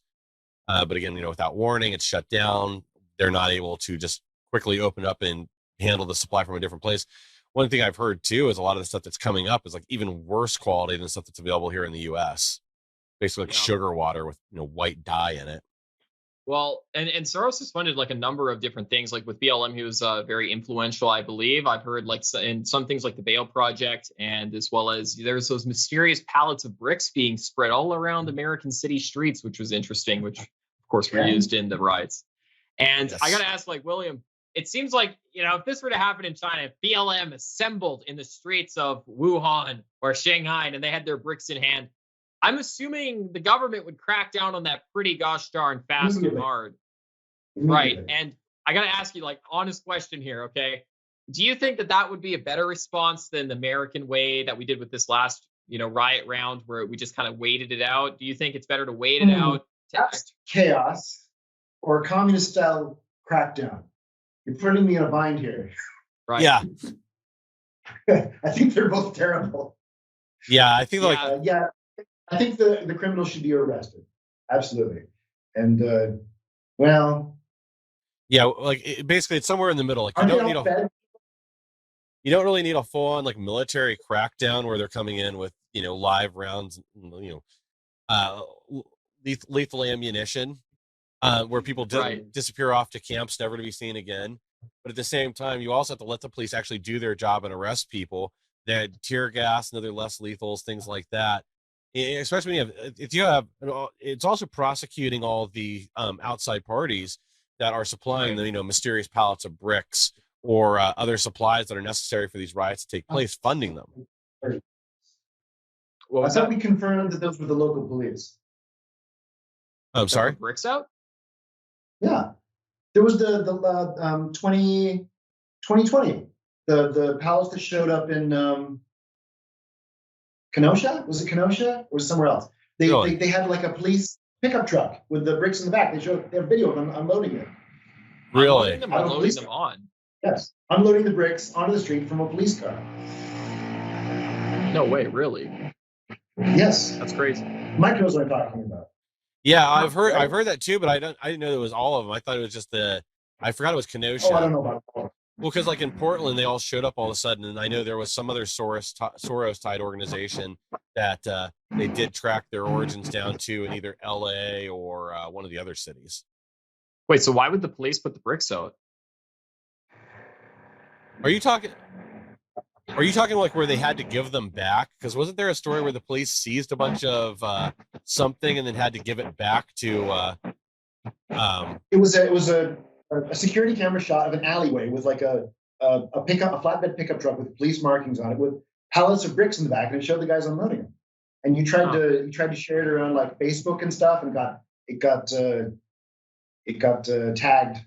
But again, without warning, it's shut down. They're not able to just quickly open up and handle the supply from a different place. One thing I've heard too is a lot of the stuff that's coming up is like even worse quality than stuff that's available here in the US. Basically like sugar water with white dye in it. Well, and Soros has funded like a number of different things. Like with BLM, he was very influential, I believe. I've heard like in some things like the Bail Project, and as well as there's those mysterious pallets of bricks being spread all around American city streets, which was interesting, which of course were used in the riots. And I got to ask, like, William, it seems like, if this were to happen in China, if BLM assembled in the streets of Wuhan or Shanghai and they had their bricks in hand, I'm assuming the government would crack down on that pretty gosh darn fast and hard. Right. And I got to ask you, like, honest question here, okay? Do you think that that would be a better response than the American way that we did with this last, riot round where we just kind of waited it out? Do you think it's better to wait it out? That's chaos or a communist style crackdown. You're putting me in a bind here. Right. Yeah. I think they're both terrible. Yeah, I think I think the criminals should be arrested. Absolutely. And well, yeah, like basically it's somewhere in the middle. Like you don't really need a full on like military crackdown where they're coming in with live rounds, lethal ammunition, where people disappear off to camps never to be seen again. But at the same time, you also have to let the police actually do their job and arrest people. They had tear gas and other less lethals, things like that. Especially it's also prosecuting all the outside parties that are supplying the mysterious pallets of bricks or other supplies that are necessary for these riots to take place, funding them. Well, I thought we confirmed that those were the local police. I'm sorry? Bricks out? Yeah. There was the 2020, the pallets that showed up in Kenosha. Was it Kenosha or somewhere else? They had like a police pickup truck with the bricks in the back. They have video of them unloading it. Really? Unloading them on. Yes, unloading the bricks onto the street from a police car. No way, really? Yes, that's crazy. Mike knows what I'm talking about. Yeah, I've heard that too, but I didn't know it was all of them. I thought it was just I forgot it was Kenosha. Oh, I don't know about that. Well, because like in Portland, they all showed up all of a sudden, and I know there was some other Soros-tied organization that they did track their origins down to in either LA or one of the other cities. Wait, so why would the police put the bricks out? Are you talking like where they had to give them back? Because wasn't there a story where the police seized a bunch of something and then had to give it back to? It was a security camera shot of an alleyway with like a flatbed pickup truck with police markings on it with pallets of bricks in the back, and it showed the guys unloading them. And you tried to share it around like Facebook and stuff, and it got tagged.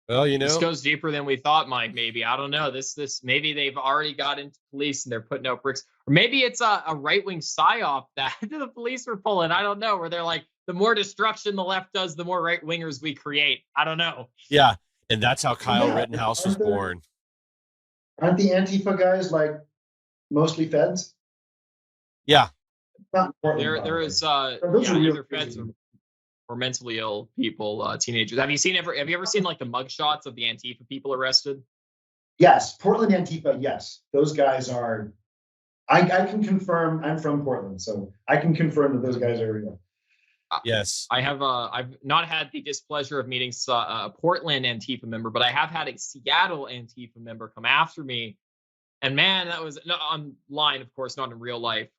Well, this goes deeper than we thought, Mike. Maybe, I don't know. This maybe they've already got into police and they're putting out bricks, or maybe it's a right-wing psyop that the police were pulling. I don't know. Where they're like, the more destruction the left does, the more right-wingers we create. I don't know. Yeah, and that's how Kyle Rittenhouse was born. Aren't the Antifa guys like mostly feds? Yeah. There is either feds or mentally ill people, teenagers. Have you ever seen like the mugshots of the Antifa people arrested? Yes, Portland Antifa. Yes, those guys are. I can confirm. I'm from Portland, so I can confirm that those guys are real. Yes, I have. I've not had the displeasure of meeting a Portland Antifa member, but I have had a Seattle Antifa member come after me, and man, that was online, of course, not in real life.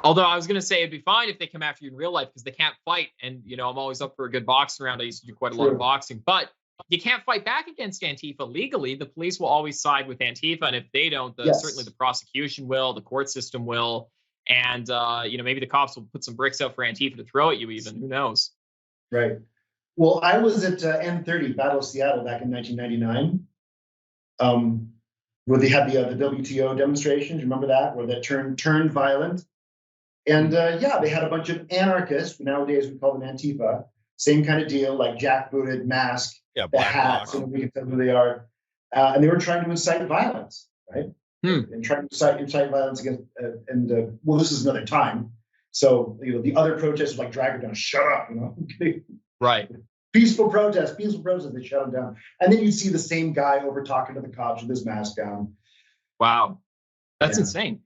Although I was going to say it'd be fine if they come after you in real life because they can't fight. And, I'm always up for a good boxing round. I used to do quite a lot of boxing. But you can't fight back against Antifa legally. The police will always side with Antifa. And if they don't, certainly the prosecution will, the court system will. And, maybe the cops will put some bricks out for Antifa to throw at you even. Who knows? Right. Well, I was at N30, Battle of Seattle, back in 1999, where they had the WTO demonstrations. Remember that? Where that turned violent. And they had a bunch of anarchists. Nowadays we call them Antifa. Same kind of deal, like jackbooted, mask, the hats, and we can tell who they are. And they were trying to incite violence, right? And trying to incite violence against. This is another time. So the other protesters like drag her down, shut up, Right. Peaceful protest. They shut him down, and then you see the same guy over talking to the cops with his mask down. Wow, that's insane.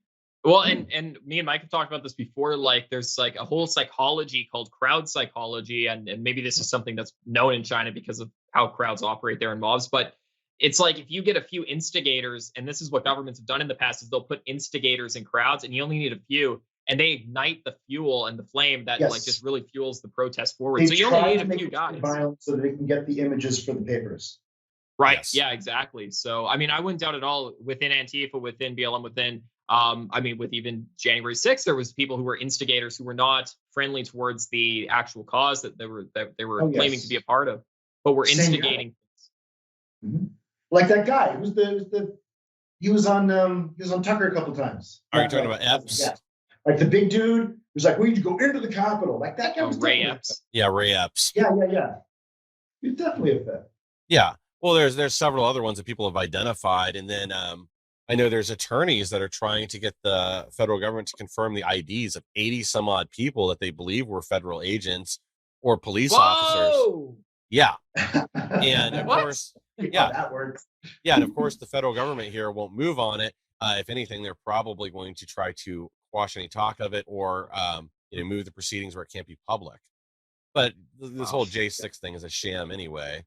Well, and me and Mike have talked about this before. Like, there's like a whole psychology called crowd psychology, and maybe this is something that's known in China because of how crowds operate there in mobs. But it's like if you get a few instigators, and this is what governments have done in the past, is they'll put instigators in crowds, and you only need a few, and they ignite the fuel and the flame that like just really fuels the protest forward. So you only need a few guys so that they can get the images for the papers. Right. Yes. Yeah. Exactly. So I mean, I wouldn't doubt at all within Antifa, within BLM, within. With even January 6th, there was people who were instigators who were not friendly towards the actual cause that they were claiming to be a part of, but were instigating. Mm-hmm. Like that guy. He was on Tucker a couple times. Are you talking about Epps? Yeah. Like the big dude who's like, we need to go into the Capitol. Like that guy was Ray Epps. Yeah, Ray Epps. Yeah. He's definitely a fit. Yeah. Well, there's several other ones that people have identified, and then I know there's attorneys that are trying to get the federal government to confirm the IDs of 80 some odd people that they believe were federal agents or police officers. Yeah. And of course, yeah, that works. Yeah, and of course, the federal government here won't move on it. If anything, they're probably going to try to quash any talk of it, or move the proceedings where it can't be public. But this whole J6 thing is a sham anyway.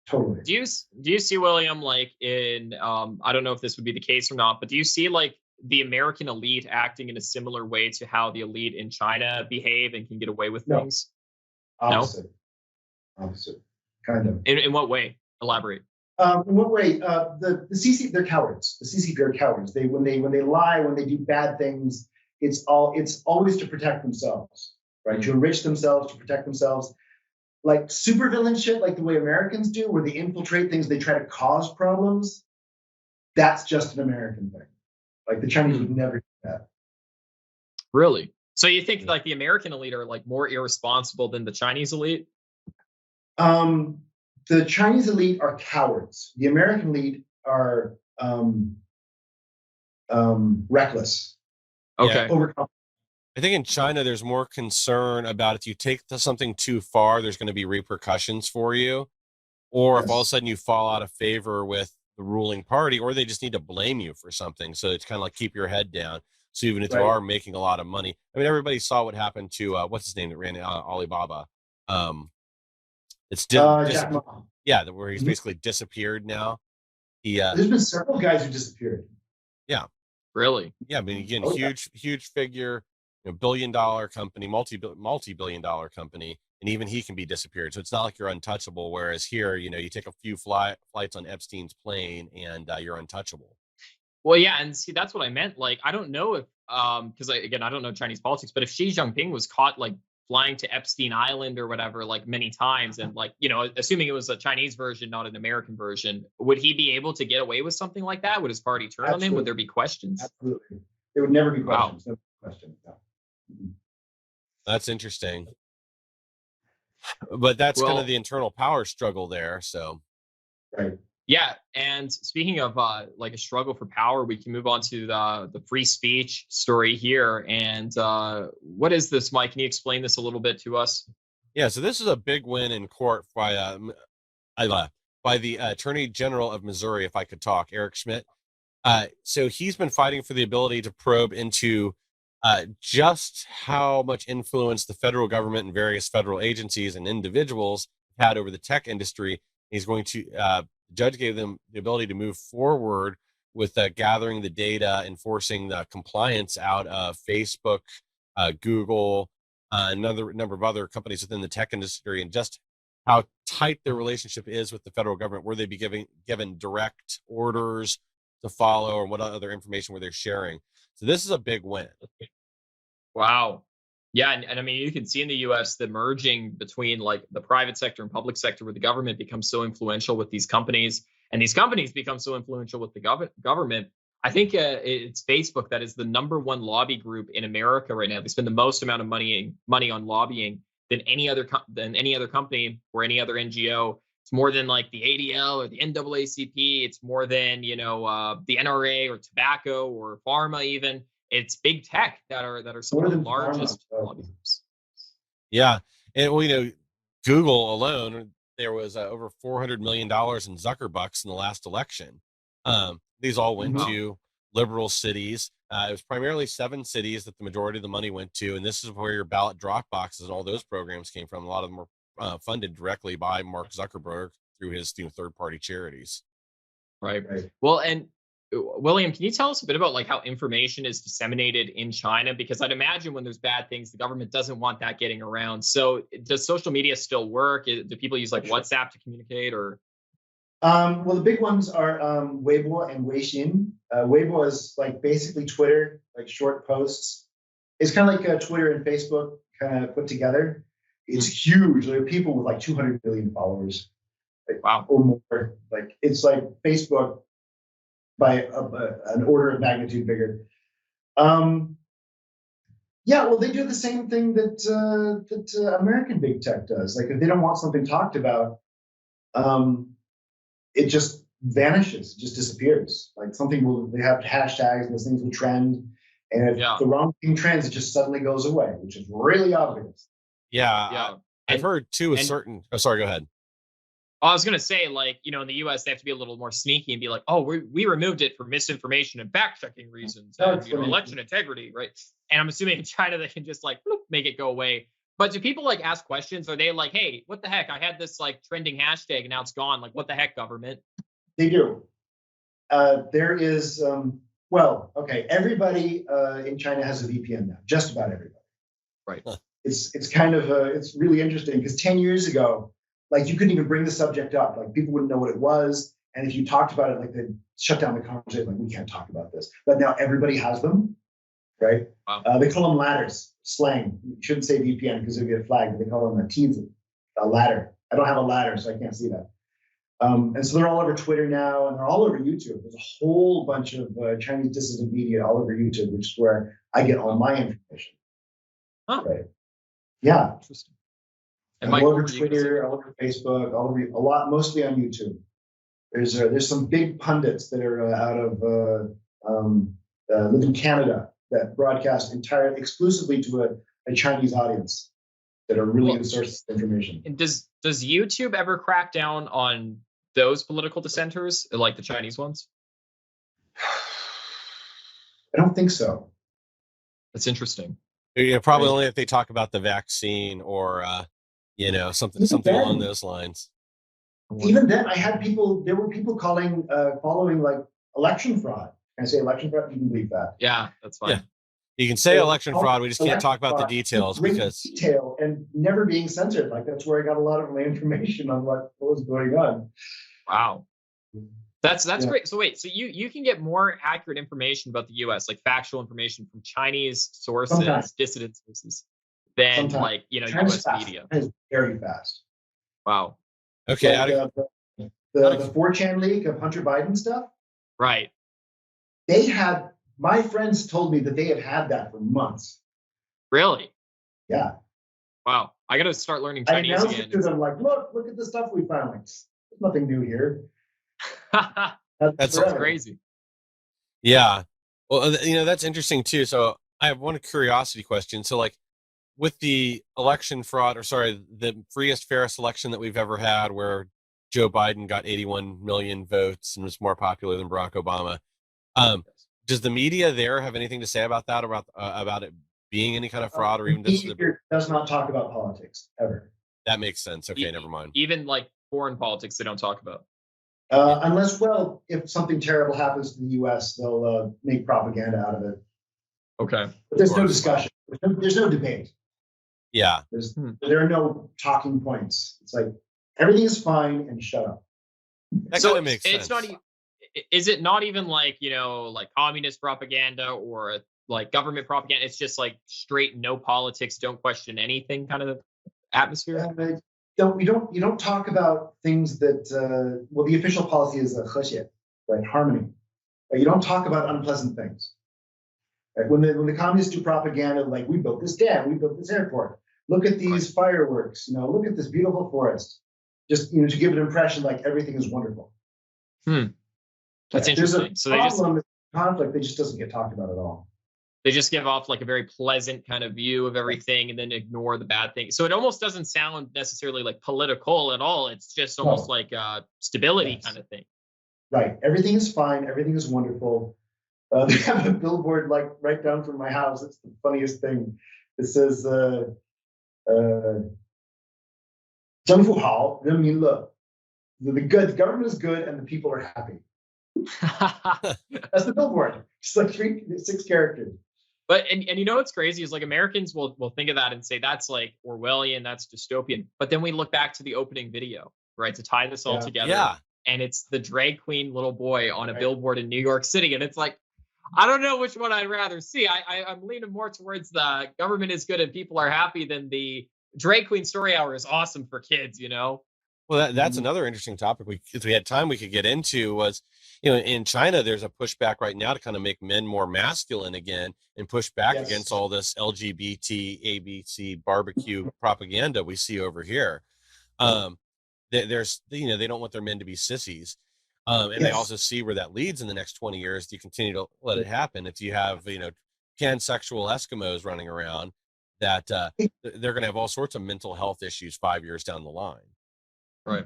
Totally. Do you see, William, like in I don't know if this would be the case or not, but do you see like the American elite acting in a similar way to how the elite in China behave and can get away with things? Opposite. Kind of. In what way? Elaborate. In what way? The CC, they're cowards. The CCP are cowards. When they lie, when they do bad things, it's always to protect themselves, right? To enrich themselves, to protect themselves. Like supervillain shit, like the way Americans do, where they infiltrate things, they try to cause problems. That's just an American thing. Like the Chinese would never do that. Really? So you think like the American elite are like more irresponsible than the Chinese elite? The Chinese elite are cowards. The American elite are reckless. Okay. Overconfident. I think in China, there's more concern about if you take something too far, there's going to be repercussions for you. Or if all of a sudden you fall out of favor with the ruling party, or they just need to blame you for something. So it's kind of like keep your head down. So even if you are making a lot of money, I mean, everybody saw what happened to, what's his name that ran Alibaba? It's Jack Ma. Yeah, where he's basically disappeared now. There's been several guys who disappeared. Yeah. Really? Yeah, I mean, again, huge figure, billion-dollar company, multi-billion-dollar company, and even he can be disappeared. So it's not like you're untouchable. Whereas here, you take a few flights on Epstein's plane and you're untouchable. Well, yeah, and see, that's what I meant. Like, I don't know if, because again, I don't know Chinese politics, but if Xi Jinping was caught like flying to Epstein Island or whatever, like many times, and like, assuming it was a Chinese version, not an American version, would he be able to get away with something like that? Would his party turn on him? Would there be questions? Absolutely. There would never be questions. Wow. No question. No. That's interesting. But that's kind of the internal power struggle there. So, right. Yeah, and speaking of like a struggle for power, we can move on to the free speech story here. And what is this, Mike? Can you explain this a little bit to us? Yeah, so this is a big win in court by the Attorney General of Missouri, if I could talk, Eric Schmidt. So he's been fighting for the ability to probe into just how much influence the federal government and various federal agencies and individuals had over the tech industry. He's going to the judge gave them the ability to move forward with gathering the data, enforcing the compliance out of Facebook, Google, another number of other companies within the tech industry, and just how tight their relationship is with the federal government, where they be given direct orders to follow, or what other information where they're sharing. So this is a big win. Wow. Yeah, and I mean, you can see in the U.S. the merging between like the private sector and public sector, where the government becomes so influential with these companies, and these companies become so influential with the government. I think it's Facebook that is the #1 lobby group in America right now. They spend the most amount of money on lobbying than any other company or any other NGO. It's more than like the ADL or the NAACP. It's more than the NRA or tobacco or pharma even. It's big tech that are some of the largest lobby groups. Yeah, and Google alone, there was over $400 million in Zuckerbucks in the last election. These all went to liberal cities. It was primarily 7 cities that the majority of the money went to, and this is where your ballot drop boxes and all those programs came from. A lot of them were funded directly by Mark Zuckerberg through his third-party charities. Right. Well, and William, can you tell us a bit about like how information is disseminated in China? Because I'd imagine when there's bad things, the government doesn't want that getting around. So does social media still work? Do people use like WhatsApp to communicate, or? Well, the big ones are Weibo and Weixin. Weibo is like basically Twitter, like short posts. It's kind of like Twitter and Facebook kind of put together. It's huge. There are people with like 200 million followers. Wow. Or more. Like it's like Facebook by an order of magnitude bigger. Yeah, well, they do the same thing that American big tech does. Like if they don't want something talked about, it just vanishes, it just disappears. Like they have hashtags and those things will trend. And if the wrong thing trends, it just suddenly goes away, which is really obvious. Yeah. I've heard too, sorry, go ahead. I was going to say, like, in the US, they have to be a little more sneaky and be like, oh, we removed it for misinformation and fact-checking reasons and election integrity, right? And I'm assuming in China, they can just like make it go away. But do people like ask questions? Are they like, hey, what the heck? I had this like trending hashtag and now it's gone. Like, what the heck, government? They do. There is, everybody in China has a VPN now, just about everybody. Right. It's kind of, it's really interesting because 10 years ago, like you couldn't even bring the subject up. Like people wouldn't know what it was. And if you talked about it, like they'd shut down the conversation. Like we can't talk about this. But now everybody has them, right? Wow. They call them ladders, slang. You shouldn't say VPN because it'd get flagged. But they call them a ladder. I don't have a ladder, so I can't see that. And so they're all over Twitter now, and they're all over YouTube. There's a whole bunch of Chinese dissident media all over YouTube, which is where I get all my information. Huh. Right? Yeah. Interesting. And all over Twitter, all over Facebook, mostly on YouTube. There's some big pundits that are out of live in Canada that broadcast exclusively to a Chinese audience that are really good sources of information. And does YouTube ever crack down on those political dissenters, like the Chinese ones? I don't think so. That's interesting. Yeah, probably only if they talk about the vaccine or something along those lines. Even then, there were people following like election fraud. Can I say election fraud? You can believe that. Yeah, that's fine. Yeah. You can say election fraud. We just can't talk about the details because detail and never being censored. Like that's where I got a lot of my information on what was going on. Wow. That's great. So wait, so you can get more accurate information about the US, like factual information from Chinese sources, dissident sources, than like US media. It's very fast. Wow. Okay. Like, the 4chan leak of Hunter Biden stuff. Right. My friends told me that they have had that for months. Really? Yeah. Wow. I got to start learning Chinese I announced again. it to them like, look at the stuff we found. Like, there's nothing new here. That's crazy. Yeah. Well, that's interesting too. So I have one curiosity question. So like with the election fraud, the freest, fairest election that we've ever had where Joe Biden got 81 million votes and was more popular than Barack Obama. Does the media there have anything to say about that, about it being any kind of fraud or even does not talk about politics ever? That makes sense. Okay, never mind. Even like foreign politics, they don't talk about. Unless, if something terrible happens to the U.S., they'll make propaganda out of it. Okay. But there's no discussion. There's no debate. Yeah. There are no talking points. It's like everything is fine and shut up. That kind of makes sense. It's not. Is it not even like like communist propaganda or like government propaganda? It's just like straight no politics, don't question anything kind of atmosphere. You don't talk about things that the official policy is 和谐, right? Harmony. You don't talk about unpleasant things. Right? When the communists do propaganda, like we built this dam, we built this airport, look at these fireworks, look at this beautiful forest, just to give an impression like everything is wonderful. That's interesting. So there's conflict that just doesn't get talked about at all. They just give off like a very pleasant kind of view of everything and then ignore the bad things. So it almost doesn't sound necessarily like political at all. It's just almost like stability kind of thing. Right. Everything is fine. Everything is wonderful. They have a billboard like right down from my house. It's the funniest thing. It says, 政府好，人民乐. The government is good and the people are happy. That's the billboard. It's like 6 characters. But and what's crazy is like Americans will think of that and say that's like Orwellian, that's dystopian. But then we look back to the opening video, right, to tie this all together. Yeah. And it's the drag queen little boy on a billboard in New York City, and it's like, I don't know which one I'd rather see. I'm leaning more towards the government is good and people are happy than the drag queen story hour is awesome for kids. Well, that's another interesting topic. If we had time, we could get into was, in China, there's a pushback right now to kind of make men more masculine again and push back Yes. against all this LGBT, ABC barbecue propaganda we see over here. There's, they don't want their men to be sissies. And they also see where that leads in the next 20 years. Do you continue to let it happen? If you have, pansexual Eskimos running around, that they're going to have all sorts of mental health issues 5 years down the line. Right.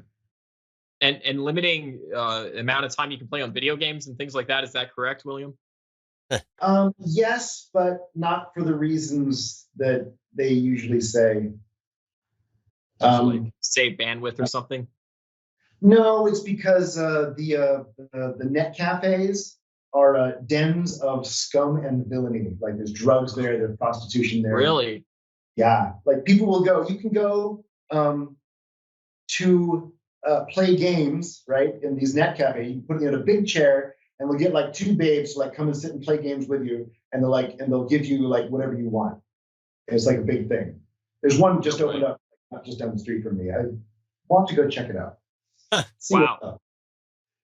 And limiting amount of time you can play on video games and things like that. Is that correct, William? Yes, but not for the reasons that they usually say. Like save bandwidth or something? No, it's because the net cafes are dens of scum and villainy. Like there's drugs there, there's prostitution there. Really? Yeah. Like people will go. You can go to play games, right? In these net cafes, you put it in a big chair, and we'll get like two babes to like come and sit and play games with you, and they'll give you like whatever you want. And it's like a big thing. There's one just opened up, not just down the street from me. I want to go check it out. Wow.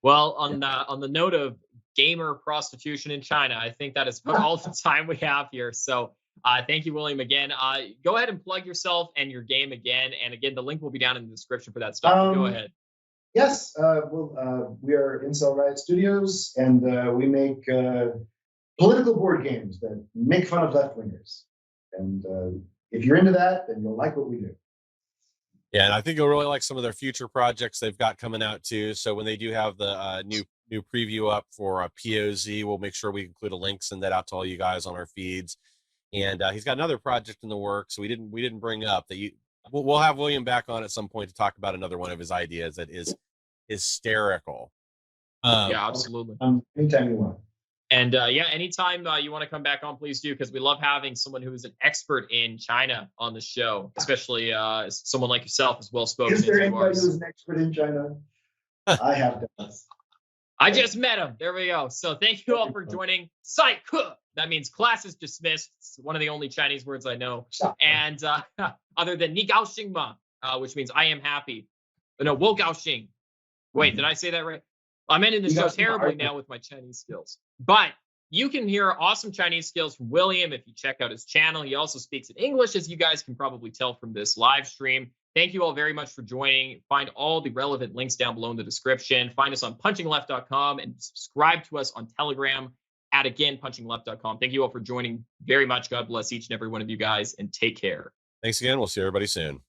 Well, on the note of gamer prostitution in China, I think that is all the time we have here. So thank you, William, again. Go ahead and plug yourself and your game again. And again, the link will be down in the description for that stuff. Go ahead. Yes. We are Incel Riot Studios, and we make political board games that make fun of left-wingers. And if you're into that, then you'll like what we do. Yeah, and I think you'll really like some of their future projects they've got coming out too. So when they do have the new preview up for POZ, we'll make sure we include a link, send that out to all you guys on our feeds. And he's got another project in the works we didn't bring up that we'll have William back on at some point to talk about another one of his ideas that is hysterical. Yeah, absolutely. Anytime you want. And anytime you want to come back on, please do, because we love having someone who is an expert in China on the show, especially someone like yourself as well spoken. Is there anybody who's an expert in China? I have done. I just met him. There we go. So thank you all for joining. Sai Ke. That means class is dismissed. It's one of the only Chinese words I know. And other than Ni Gao Xing Ma, which means I am happy. No, Wo Gao Xing. Wait, did I say that right? I'm ending the show terribly now with my Chinese skills. But you can hear awesome Chinese skills from William if you check out his channel. He also speaks in English, as you guys can probably tell from this live stream. Thank you all very much for joining. Find all the relevant links down below in the description. Find us on punchingleft.com and subscribe to us on Telegram at, again, punchingleft.com. Thank you all for joining very much. God bless each and every one of you guys, and take care. Thanks again. We'll see everybody soon.